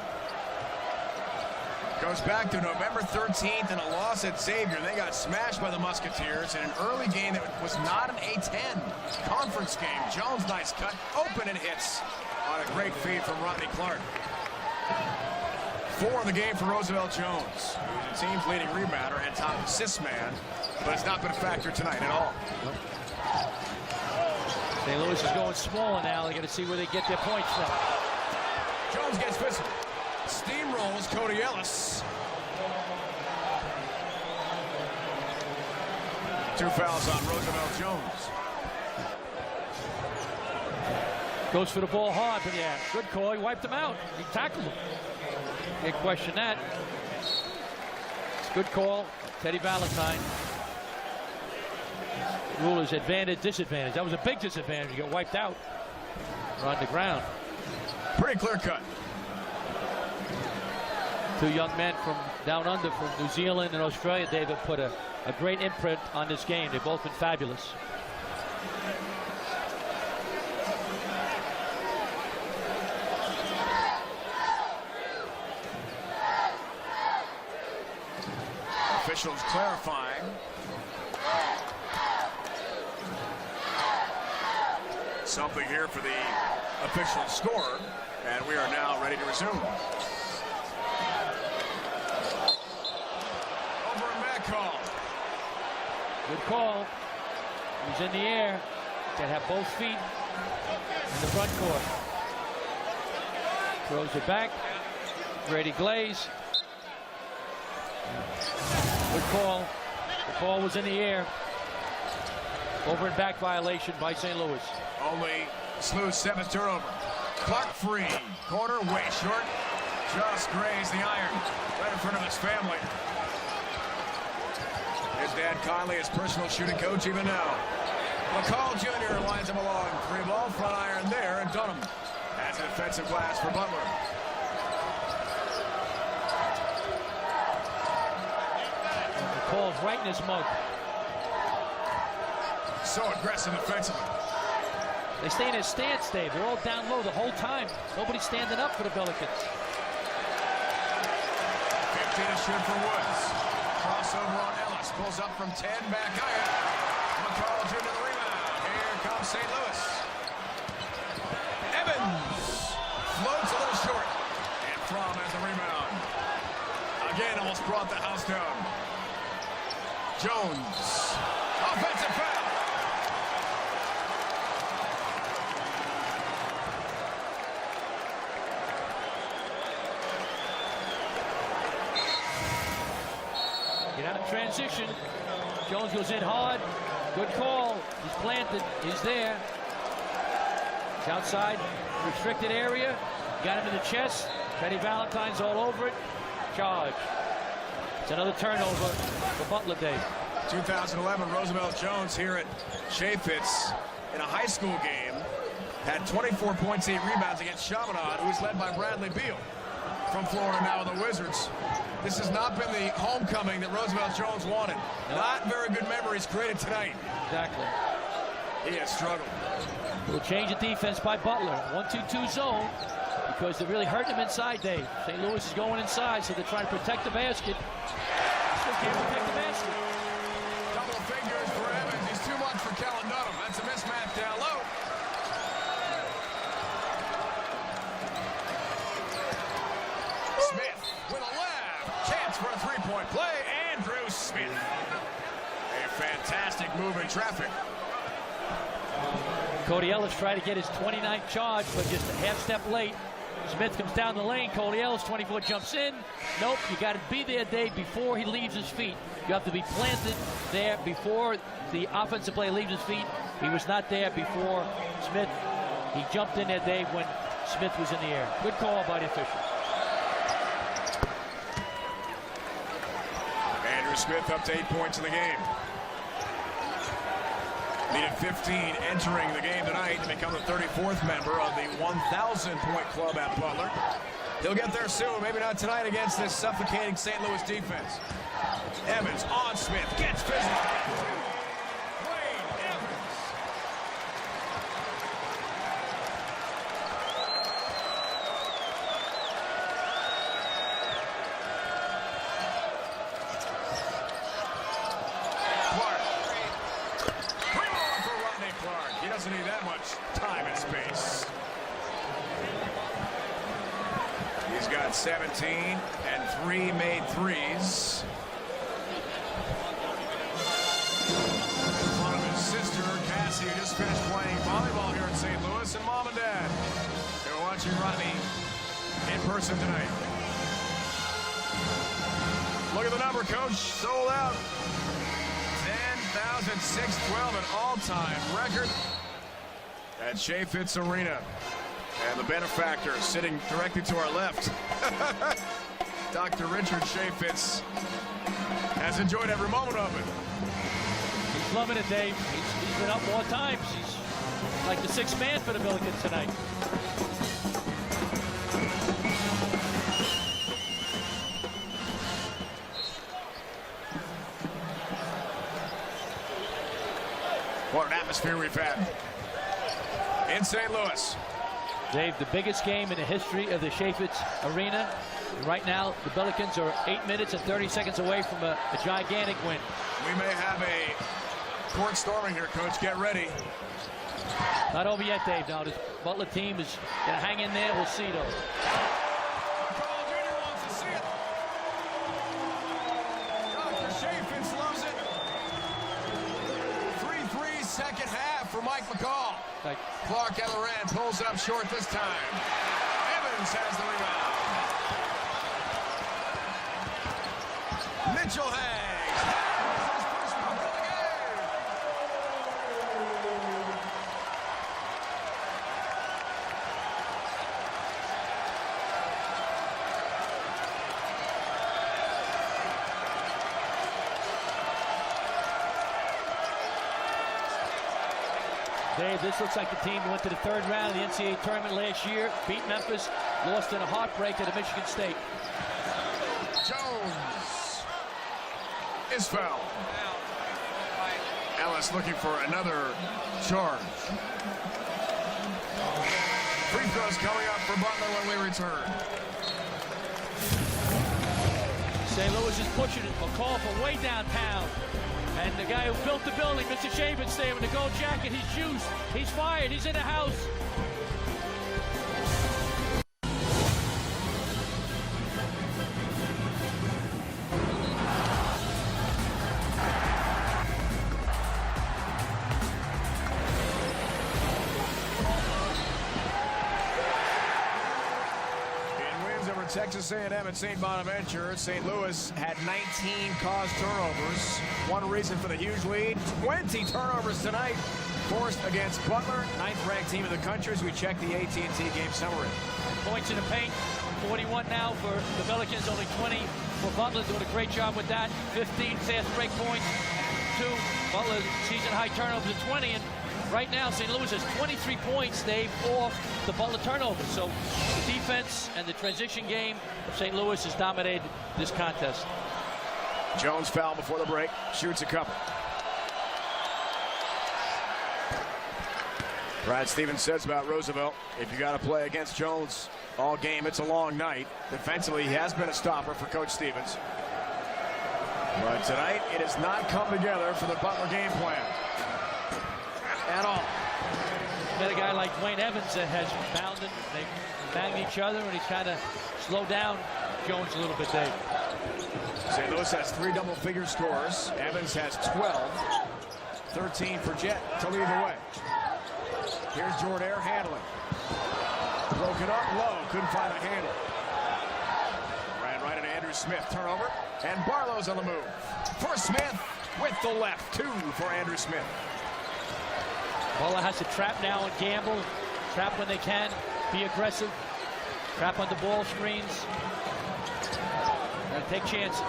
Goes back to November 13th in a loss at Xavier. They got smashed by the Musketeers in an early game that was not an A-10 conference game. Jones, nice cut, open and hits on a great feed from Rodney Clarke. 4 in the game for Roosevelt Jones, who's the team's leading rebounder and top assist man, but it's not been a factor tonight at all. Nope. St. Louis is going smaller now. They're going to see where they get their points from. Jones gets physical. Steamrolls Cody Ellis. 2 fouls on Roosevelt Jones. Goes for the ball hard, but yeah, good call. He wiped him out. He tackled him. Can't question that. It's a good call. Teddy Valentine. Rule is advantage, disadvantage. That was a big disadvantage. You got wiped out. On the ground. Pretty clear cut. 2 young men from down under, from New Zealand and Australia, David, put a a great imprint on this game. They've both been fabulous. Officials clarifying. Something here for the official score, and we are now ready to resume. Over a mat call. Good call. He's in the air. Can have both feet in the front court. Throws it back. Grady Glaze. Good call. The call was in the air. Over and back violation by St. Louis. Only Slew's 7th turnover. Clarke free. Corner way short. Just grazed the iron right in front of his family. His dad Conley, his personal shooting coach even now. McCall Jr. lines him along. 3-ball front iron there, and Dunham has an offensive glass for Butler. Call's right in his mug. So aggressive defensively. They stay in his stance, Dave. They're all down low the whole time. Nobody's standing up for the Billikens. 15 to shoot for Woods. Crossover on Ellis. Pulls up from 10. Back iron. McCall Jr. the rebound. Here comes St. Louis. Evans floats a little short. And Fromm has the rebound. Again, almost brought the house down. Jones. Offensive foul. Get out in transition. Jones goes in hard. Good call. He's planted. He's there. He's outside. Restricted area. Got him in the chest. Teddy Valentine's all over it. Charge. It's another turnover for Butler, Dave. 2011, Roosevelt Jones here at Chaffetz in a high school game had 24 points, 8 rebounds against Chaminade, who's led by Bradley Beal from Florida now with the Wizards. This has not been the homecoming that Roosevelt Jones wanted. Nope. Not very good memories created tonight. Exactly. He has struggled. We'll change the defense by Butler. 1-2-2 zone because they're really hurting him inside, Dave. St. Louis is going inside, so they're trying to protect the basket. Still can't protect the basket. Double figures for Evans. He's too much for Kellen Dunham. That's a mismatch down low. Smith with a left. Chance for a three-point play. Andrew Smith. A fantastic move in traffic. Cody Ellis tried to get his 29th charge, but just a half step late. Smith comes down the lane. Cody Ellis, 24, jumps in. Nope, you got to be there, Dave, before he leaves his feet. You have to be planted there before the offensive play leaves his feet. He was not there before Smith. He jumped in there, Dave, when Smith was in the air. Good call by the officials. Andrew Smith up to 8 points in the game. Needed 15 entering the game tonight to become the 34th member of the 1,000-point club at Butler. He'll get there soon, maybe not tonight against this suffocating St. Louis defense. Evans on Smith, gets physical. Wayne Evans. Rodney Clarke. He doesn't need that much time and space. He's got 17 and 3 made threes. In front of his sister, Cassie, who just finished playing volleyball here in St. Louis, and mom and dad. They're watching Rodney in person tonight. Look at the number, Coach. Sold out. 10,612, an all-time record at Chaffetz Arena. And the benefactor sitting directly to our left, Dr. Richard Chaffetz, has enjoyed every moment of it. He's loving it, Dave. He's been up more times. He's like the sixth man for the Billikens tonight. What an atmosphere we've had in St. Louis. Dave, the biggest game in the history of the Chaffetz Arena. And right now, the Billikens are 8 minutes and 30 seconds away from a gigantic win. We may have a court storming here, Coach. Get ready. Not over yet, Dave. Now, this Butler team is going to hang in there. We'll see, though. Carl Jr. wants to see it. Dr. Chaffetz loves it. 3-3 second half for Mike McCall. Like, Clarke at the end pulls it up short this time. Evans has the rebound. Mitchell Hags has his first one of the game. Dave, this looks like the team who went to the third round of the NCAA tournament last year, beat Memphis, lost in a heartbreaker to Michigan State. Jones is fouled. Ellis looking for another charge. Free throws coming up for Butler when we return. St. Louis is pushing it. McCall from way downtown. And the guy who built the building, Mr. Chaffetz, there with the gold jacket. He's juiced. He's fired. He's in the house. Texas A&M at St. Bonaventure. St. Louis had 19 caused turnovers. One reason for the huge lead. 20 turnovers tonight forced against Butler, 9th-ranked team in the country, as we check the AT&T game summary. Points in the paint, 41 now for the Billikens, only 20 for Butler, doing a great job with that. 15 fast break points, 2 Butler season-high turnovers at 20, and right now, St. Louis has 23 points, Dave, off the Butler turnovers. So the defense and the transition game of St. Louis has dominated this contest. Jones fouled before the break, shoots a couple. Brad Stevens says about Roosevelt, if you got to play against Jones all game, it's a long night. Defensively, he has been a stopper for Coach Stevens. But tonight, it has not come together for the Butler game plan at all. Met a guy like Dwayne Evans that has bounded. They banged each other, and he's kind of slowed down Jones a little bit, Dave. St. Louis has 3 double-figure scores. Evans has 12. 13 for Jet to lead the way. Here's Jordair handling. Broken up low, couldn't find a handle. Ran right into Andrew Smith, turnover, and Barlow's on the move. For Smith with the left, 2 for Andrew Smith. Butler has to trap now and gamble. Trap when they can. Be aggressive. Trap on the ball screens. And take chances.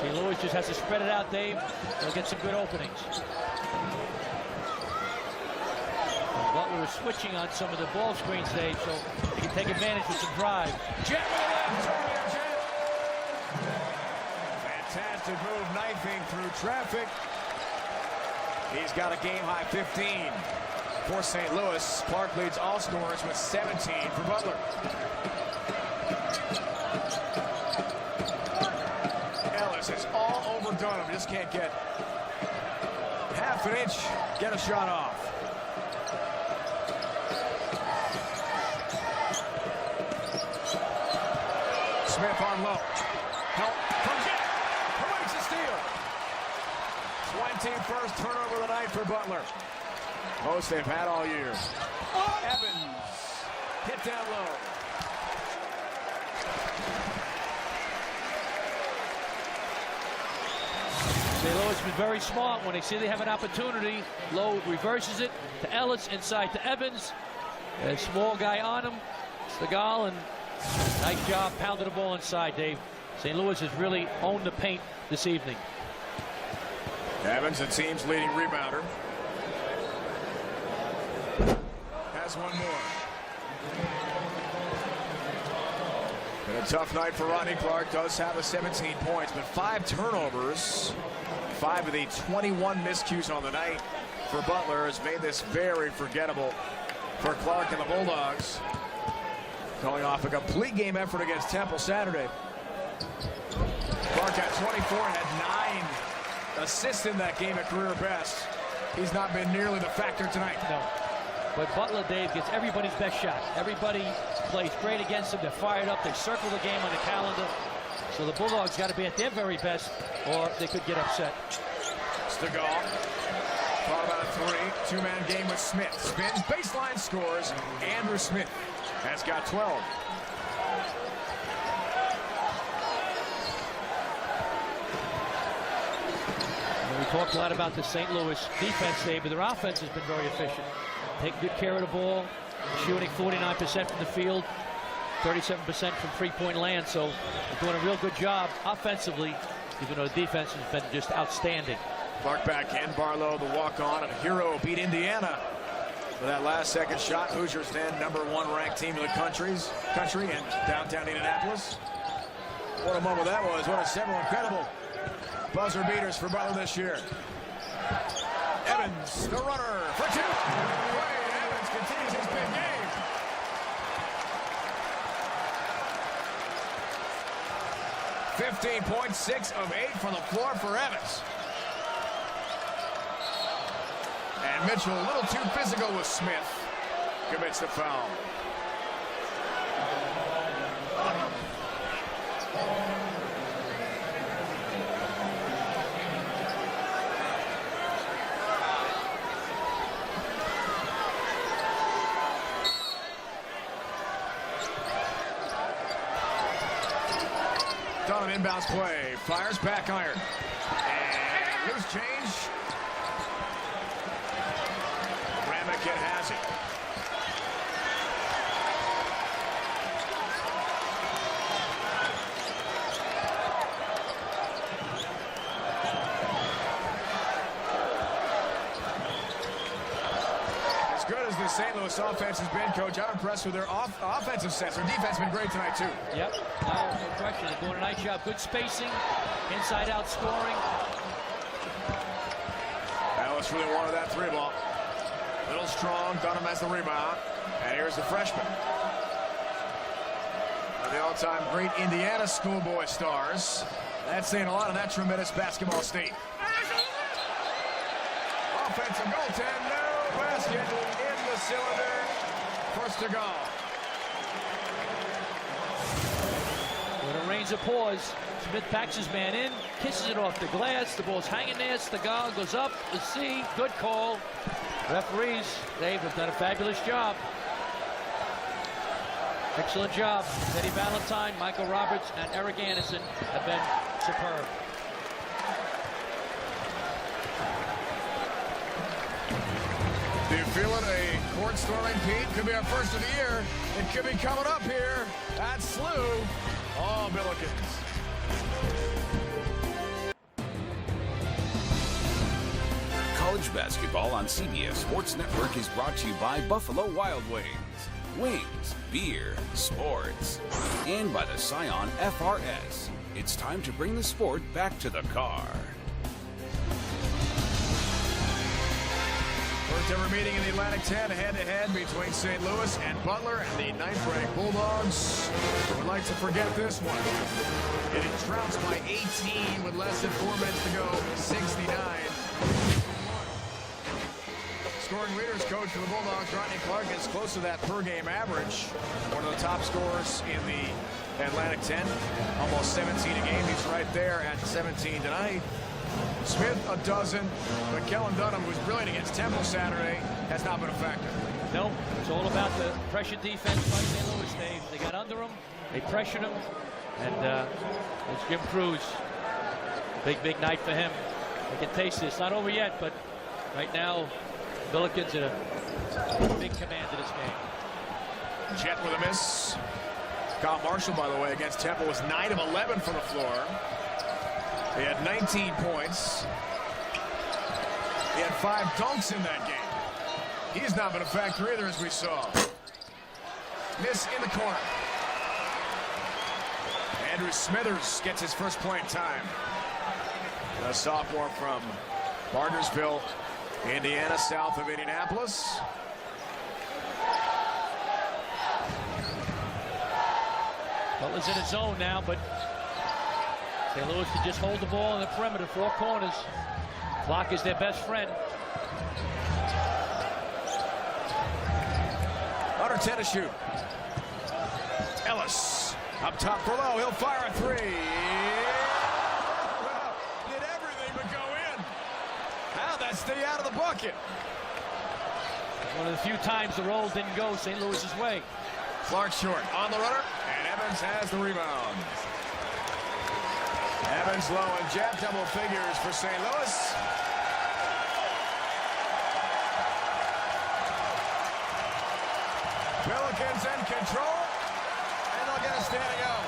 St. Louis just has to spread it out, Dave. They'll get some good openings. And Butler is switching on some of the ball screens, Dave, so they can take advantage with some drive. Jet with the left. Fantastic move, knifing through traffic. He's got a game-high 15 for St. Louis. Clarke leads all scorers with 17 for Butler. Ellis is all overdone him. Just can't get half an inch, get a shot off. Smith on low. Help from Jet. Who makes a steal? 21st turnover of the night for Butler. Most they've had all year. Evans hit down low. St. Louis has been very smart when they see they have an opportunity. Lowe reverses it to Ellis, inside to Evans. A small guy on him. Segal, and nice job pounding the ball inside, Dave. St. Louis has really owned the paint this evening. Evans, the team's leading rebounder. Has one more. Been a tough night for Rodney Clarke. Does have the 17 points, but 5 turnovers. 5 of the 21 miscues on the night for Butler has made this very forgettable for Clarke and the Bulldogs. Going off a complete game effort against Temple Saturday. Clarke had 24, had 9 assists in that game at career best. He's not been nearly the factor tonight. No. But Butler, Dave, gets everybody's best shot. Everybody plays great against him. They're fired up. They circle the game on the calendar. So the Bulldogs got to be at their very best, or they could get upset. Stegall. Thought about a 3. 2-man game with Smith. Spins, baseline scores. Andrew Smith has got 12. We talked a lot about the St. Louis defense today, but their offense has been very efficient. Take good care of the ball, shooting 49% from the field, 37% from three-point land. So they're doing a real good job offensively, even though the defense has been just outstanding. Clarke back in. Barlow, the walk-on, and Hero beat Indiana for that last second shot. Hoosiers then #1 ranked team in the country in downtown Indianapolis. What a moment that was. What a several incredible buzzer beaters for Butler this year. Evans, the runner for 2. Evans continues his big game. .6 of 8 from the floor for Evans. And Mitchell, a little too physical with Smith, commits the foul. Done an inbounds play, fires back iron, and loose change. Ramick has it. As good as the St. Louis offense has been, Coach, I'm impressed with their offensive sets. Their defense has been great tonight, too. Yep, no question. They're doing a nice job. Good spacing, inside-out scoring. Ellis really wanted that 3 ball. Little strong, Dunham has the rebound. And here's the freshman. One of the all-time great Indiana schoolboy stars. That's saying a lot of that tremendous basketball state. Offensive goaltend, no basket in the cylinder for Stegall. When it rains, a pause. Smith packs his man in, kisses it off the glass. The ball's hanging there. Stegall goes up to see. Good call. Referees, Dave, have done a fabulous job. Excellent job. Teddy Valentine, Michael Roberts, and Eric Anderson have been superb. Do you feel it? A court storming, Pete? Could be our first of the year. It could be coming up here at SLU. Oh, Billikens. College basketball on CBS Sports Network is brought to you by Buffalo Wild Wings. Wings, beer, sports. And by the Scion FRS. It's time to bring the sport back to the car. First ever meeting in the Atlantic 10, head-to-head between St. Louis and Butler and the 9th-ranked Bulldogs. Would like to forget this one. It is trounced by 18 with less than 4 minutes to go, 69. Scoring leaders, coach for the Bulldogs, Rodney Clarke, is close to that per-game average. One of the top scorers in the Atlantic 10, almost 17 a game. He's right there at 17 tonight. Smith, a dozen, but Kellen Dunham, who was brilliant against Temple Saturday, has not been a factor. No, it's all about the pressure defense by St. Louis, Dave. They got under him, they pressured him, and it's Jim Cruz. Big night for him. They can taste this. Not over yet, but right now, Billikens in a big command of this game. Jet with a miss. Kyle Marshall, by the way, against Temple was 9 of 11 from the floor. He had 19 points. He had 5 dunks in that game. He's not been a factor either, as we saw. Miss in the corner. Andrew Smithers gets his first playing time. A sophomore from Bargersville, Indiana, south of Indianapolis. Butler's in his zone now, but St. Louis can just hold the ball in the perimeter, four corners. Clarke is their best friend. Under 10 to shoot. Ellis up top for low. He'll fire a three. Well, did everything but go in. How'd that stay out of the bucket? One of the few times the roll didn't go St. Louis's way. Clarke short on the runner, and Evans has the rebound. Evans low and jab double figures for St. Louis. Billikens in control, and they'll get a standing out.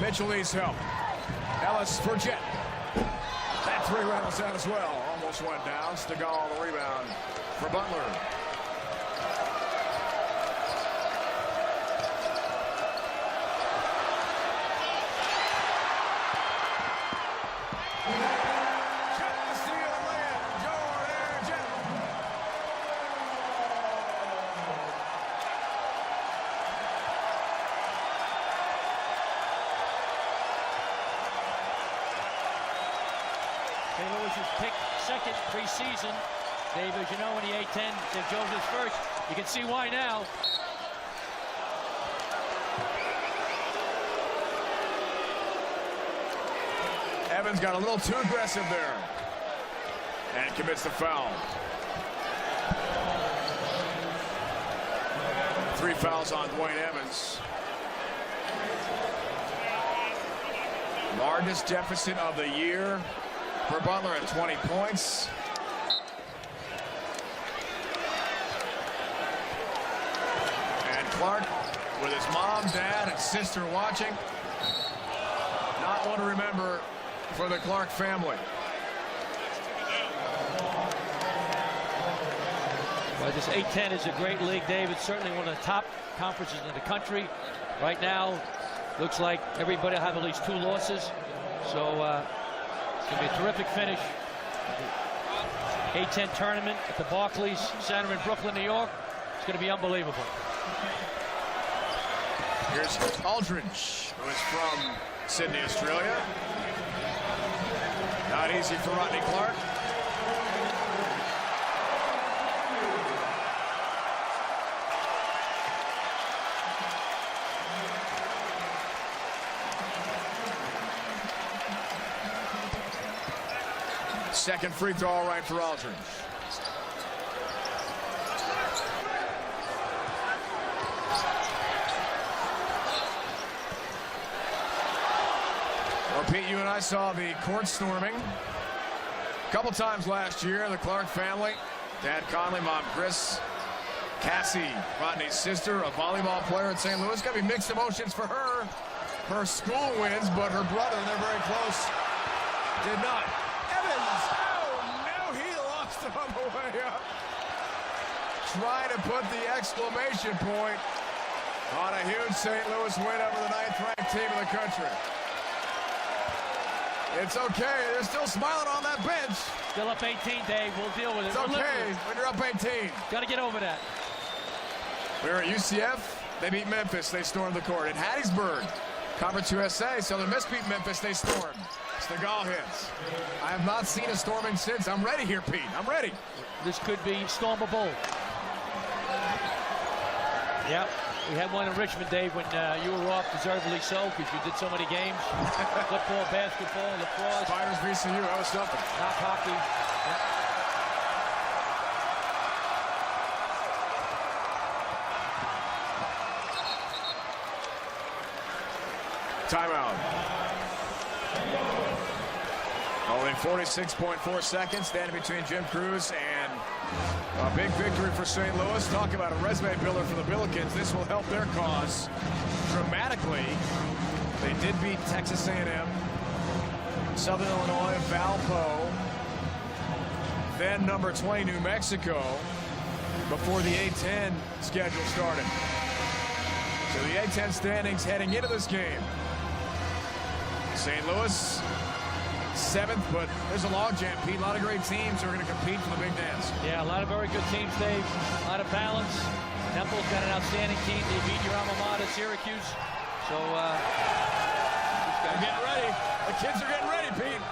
Mitchell needs help. Ellis for Jet. That three rattles out as well. Almost went down. Stegall the rebound for Butler. St. Louis was picked second preseason. Dave, as you know, in the A-10, St. Joseph's first. You can see why now. Evans got a little too aggressive there and commits the foul. 3 fouls on Dwayne Evans. Largest deficit of the year for Butler at 20 points. And Clarke with his mom, dad, and sister watching. Not one to remember for the Clarke family. Well, this A-10 is a great league, Dave. It's certainly one of the top conferences in the country. Right now, looks like everybody will have at least 2 losses. So it's going to be a terrific finish. A-10 tournament at the Barclays Center in Brooklyn, New York. It's going to be unbelievable. Here's Aldridge, who is from Sydney, Australia. Not easy for Rodney Clarke. Second free throw, all right for Aldridge. Well, Pete, you and I saw the court storming a couple times last year. The Clarke family, Dad Conley, Mom Chris, Cassie, Rodney's sister, a volleyball player at St. Louis. Got to be mixed emotions for her. Her school wins, but her brother, they're very close, did not. Evans, oh no, he lost it on the way up. Trying to put the exclamation point on a huge St. Louis win over the 9th-ranked team in the country. It's okay. They're still smiling on that bench. Still up 18, Dave. We'll deal with it. It's okay when you're up 18. Got to get over that. We were at UCF. They beat Memphis. They stormed the court. At Hattiesburg, Conference USA, Southern Miss beat Memphis. They stormed. Stegall hits. I have not seen a storming since. I'm ready here, Pete. I'm ready. This could be stormable. Yep. We had one in Richmond, Dave, when you were off, deservedly so, because you did so many games. Football, basketball, lacrosse. Spiders VCU, that was something. Not hockey. Yep. Timeout. Only 46.4 seconds standing between Jim Cruz and a big victory for St. Louis. Talk about a resume builder for the Billikens. This will help their cause dramatically. They did beat Texas A&M, Southern Illinois, Valpo, then number 20, New Mexico, before the A-10 schedule started. So the A-10 standings heading into this game. St. Louis, 7th, but there's a logjam, Pete. A lot of great teams are going to compete for the big dance. Yeah, a lot of very good teams, Dave. A lot of balance. Temple's got an outstanding team. They beat your alma mater, Syracuse. So, they're getting ready. The kids are getting ready, Pete.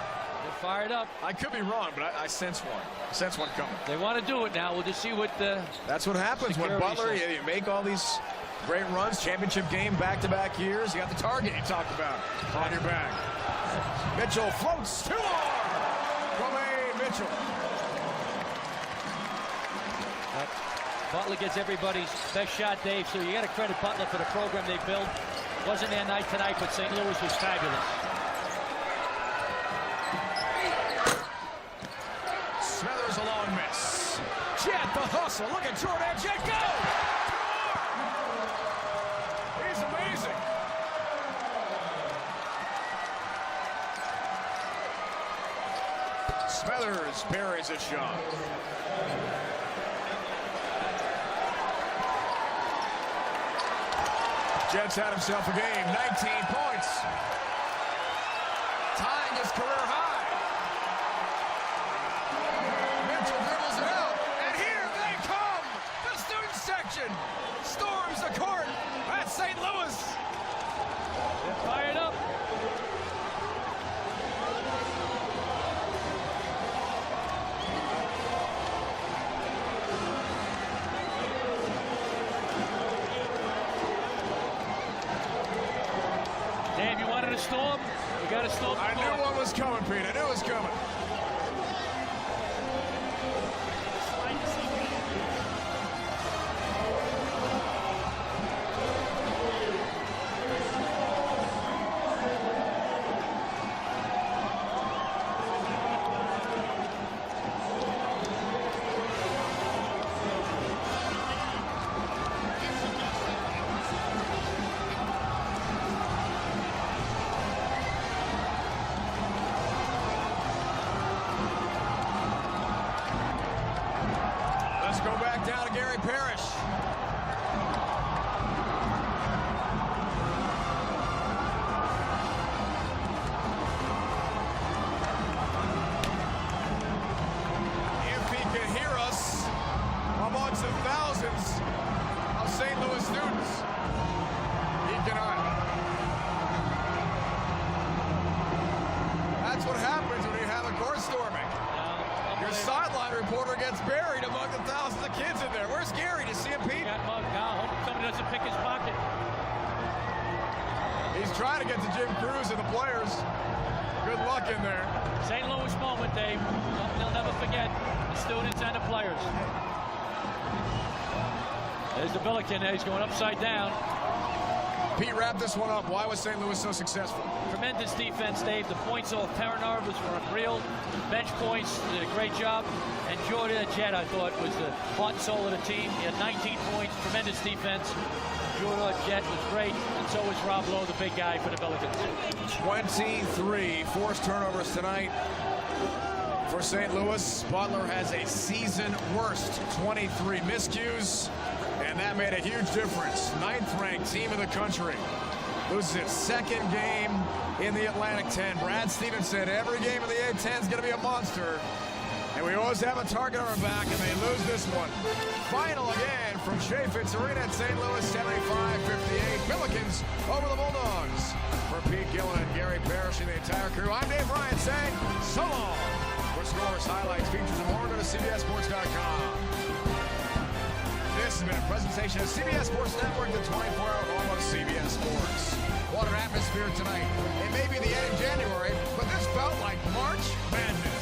They're fired up. I could be wrong, but I sense one. I sense one coming. They want to do it now. We'll just see what the... That's what happens when Butler, you make all these great runs, championship game, back-to-back years. You got the target you talked about on your back. Mitchell floats 2 more from A. Mitchell. Butler gets everybody's best shot, Dave, so you got to credit Butler for the program they built. Wasn't their night tonight, but St. Louis was fabulous. Smithers a long miss. Jet the hustle. Look at Jordan Jet go! He's amazing. Smithers buries a shot. Jet's had himself a game, 19 points. Tying his career high. Mitchell dribbles it out, and here they come! The student section storms the court at St. Louis. They're fired up. Dave, you wanted a storm? You got a storm. I knew one was coming, Pete. I knew it was coming. Go back down to Gary Parrish. If he can hear us amongst the thousands of St. Louis students, he cannot. That's what happens when you have a court storming. Your sideline reporter gets buried among the thousands of kids in there. Where's Gary? Do you see him, Pete? Got mugged. Now, hope somebody doesn't pick his pocket. He's trying to get to Jim Cruz and the players. Good luck in there. St. Louis moment, Dave. Something they'll never forget. The students and the players. There's the Billikens. He's going upside down. Pete, wrap this one up. Why was St. Louis so successful? Tremendous defense, Dave. The points off turnovers were unreal. Bench points, did a great job. And Jordan Jet, I thought, was the heart and soul of the team. He had 19 points, tremendous defense. Jordan Jet was great, and so was Rob Lowe, the big guy for the Billikens. 23 forced turnovers tonight for St. Louis. Butler has a season worst 23 miscues, and that made a huge difference. 9th-ranked team in the country loses its 2nd game in the Atlantic 10. Brad Stevens said every game in the A-10 is going to be a monster, and we always have a target on our back, and they lose this one. Final again from Chaffetz Arena at St. Louis, 75-58. Billikens over the Bulldogs. For Pete Gillen and Gary Parrish and the entire crew, I'm Dave Ryan saying so long. For scores, highlights, features, and more, go to CBSSports.com. This has been a presentation of CBS Sports Network, the 24-hour home of CBS Sports. What an atmosphere tonight. It may be the end of January, but this felt like March Madness.